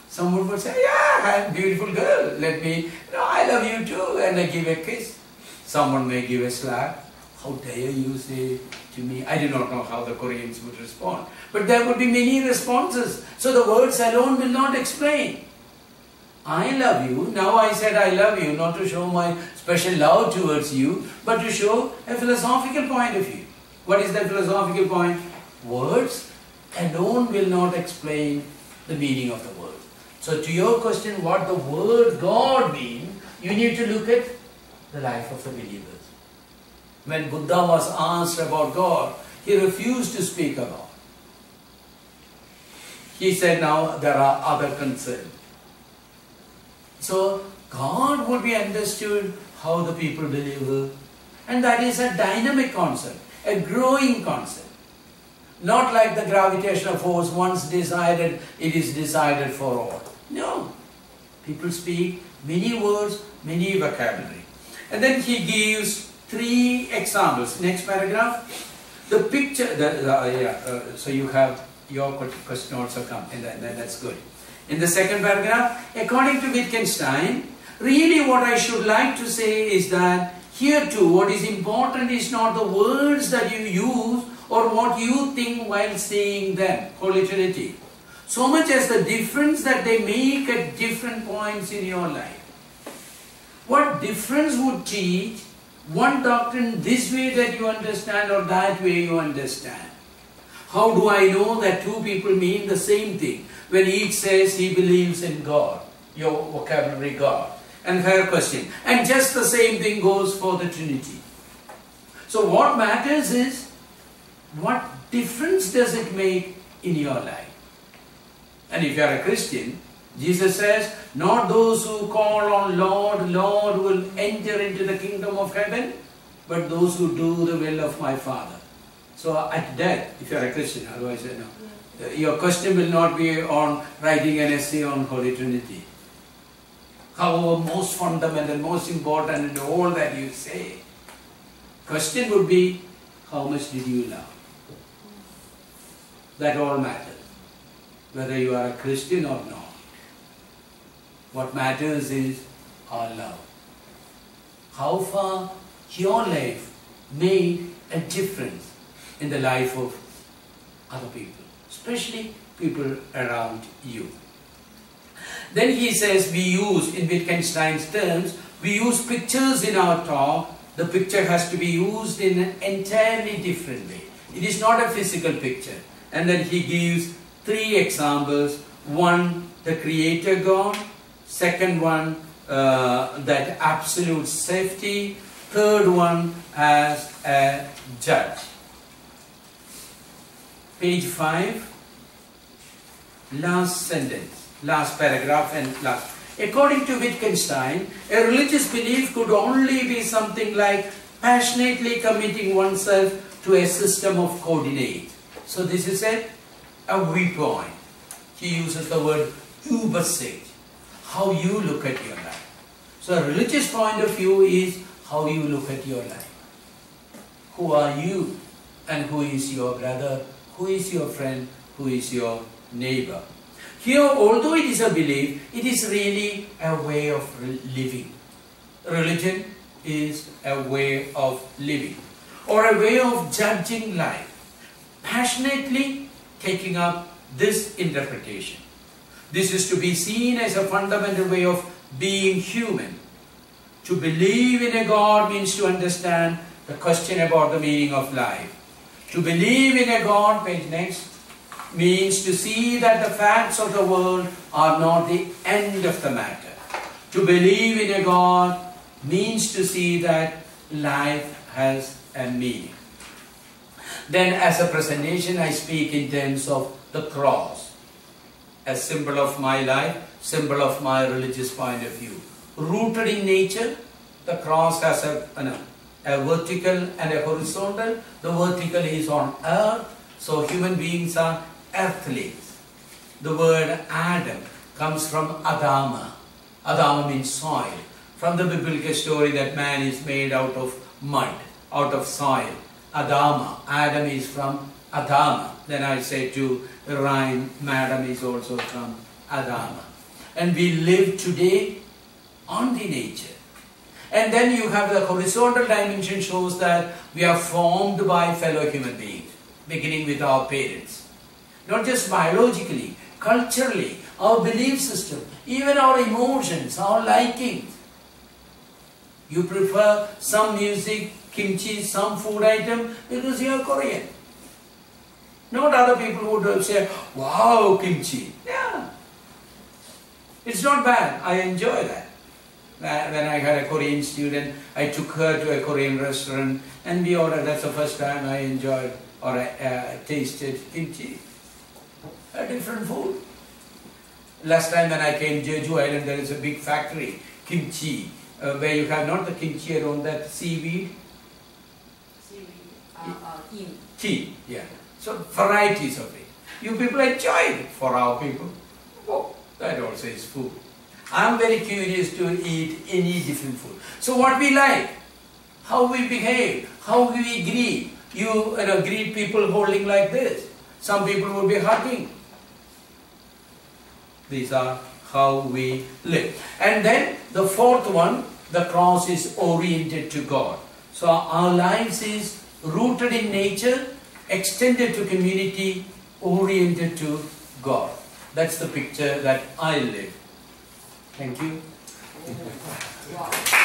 Someone would say, yeah, I'm a beautiful girl. Let me, I love you too. And I give a kiss. Someone may give a slap. How dare you say to me? I do not know how the Koreans would respond. But there would be many responses. So the words alone will not explain. I love you. Now I said I love you, not to show my special love towards you, but to show a philosophical point of view. What is that philosophical point? Words alone will not explain the meaning of the word. So to your question, what the word God means, you need to look at the life of the believers. When Buddha was asked about God, he refused to speak about. He said, now there are other concerns. So God would be understood how the people deliver. And that is a dynamic concept, a growing concept. Not like the gravitational force, once decided, it is decided for all. No. People speak many words, many vocabulary. And then he gives 3 examples. Next paragraph. The picture, so you have your question also come, and that's good. In the second paragraph, according to Wittgenstein, really what I should like to say is that here too, what is important is not the words that you use or what you think while saying them, Holy Trinity, so much as the difference that they make at different points in your life. What difference would teach one doctrine this way that you understand or that way you understand? How do I know that two people mean the same thing when each says he believes in God, your vocabulary God? And fair question. And just the same thing goes for the Trinity. So what matters is, what difference does it make in your life? And if you are a Christian, Jesus says, not those who call on Lord, Lord will enter into the kingdom of heaven, but those who do the will of my Father. So at death, if you are a Christian, otherwise no. Your question will not be on writing an essay on Holy Trinity. however most fundamental, most important and all that you say. Question would be, how much did you love? That all matters, whether you are a Christian or not. What matters is our love. How far your life made a difference in the life of other people, especially people around you. Then he says we use, in Wittgenstein's terms, we use pictures in our talk. The picture has to be used in an entirely different way. It is not a physical picture. And then he gives 3 examples. One, the Creator God. Second one, that absolute safety. Third one, as a judge. Page 5, last sentence, last paragraph and last. According to Wittgenstein, a religious belief could only be something like passionately committing oneself to a system of coordinates. So this is a viewpoint. He uses the word Übersicht, how you look at your life. So a religious point of view is how you look at your life. Who are you and who is your brother, who is your friend, who is your neighbor. Here, although it is a belief, it is really a way of living. Religion is a way of living or a way of judging life. Passionately taking up this interpretation. This is to be seen as a fundamental way of being human. To believe in a God means to understand the question about the meaning of life. To believe in a God, page next, means to see that the facts of the world are not the end of the matter. To believe in a God means to see that life has a meaning. Then as a presentation, I speak in terms of the cross, a symbol of my life, symbol of my religious point of view. Rooted in nature, the cross has a vertical and a horizontal. The vertical is on earth, so human beings are earthlings. The word Adam comes from Adama. Adama means soil. From the biblical story that man is made out of mud, out of soil. Adama, Adam is from Adama. Then I say to rhyme, Madam is also from Adama. And we live today on the nature. And then you have the horizontal dimension shows that we are formed by fellow human beings, beginning with our parents. Not just biologically, culturally, our belief system, even our emotions, our likings. You prefer some music, kimchi, some food item because you are Korean. Not other people would say, wow, kimchi. Yeah. It's not bad. I enjoy that. When I had a Korean student, I took her to a Korean restaurant and we ordered. That's the first time I enjoyed or tasted kimchi. A different food. Last time when I came to Jeju Island, there is a big factory, kimchi, where you have not the kimchi around that seaweed. Tea, yeah. So varieties of it. You people enjoy it. For our people, oh, that also is food. I am very curious to eat any different food. So what we like, how we behave, how we greet. You greet people holding like this. Some people will be hugging. These are how we live. And then the fourth one, the cross is oriented to God. So our lives is rooted in nature, extended to community, oriented to God. That's the picture that I live. Thank you. Wow.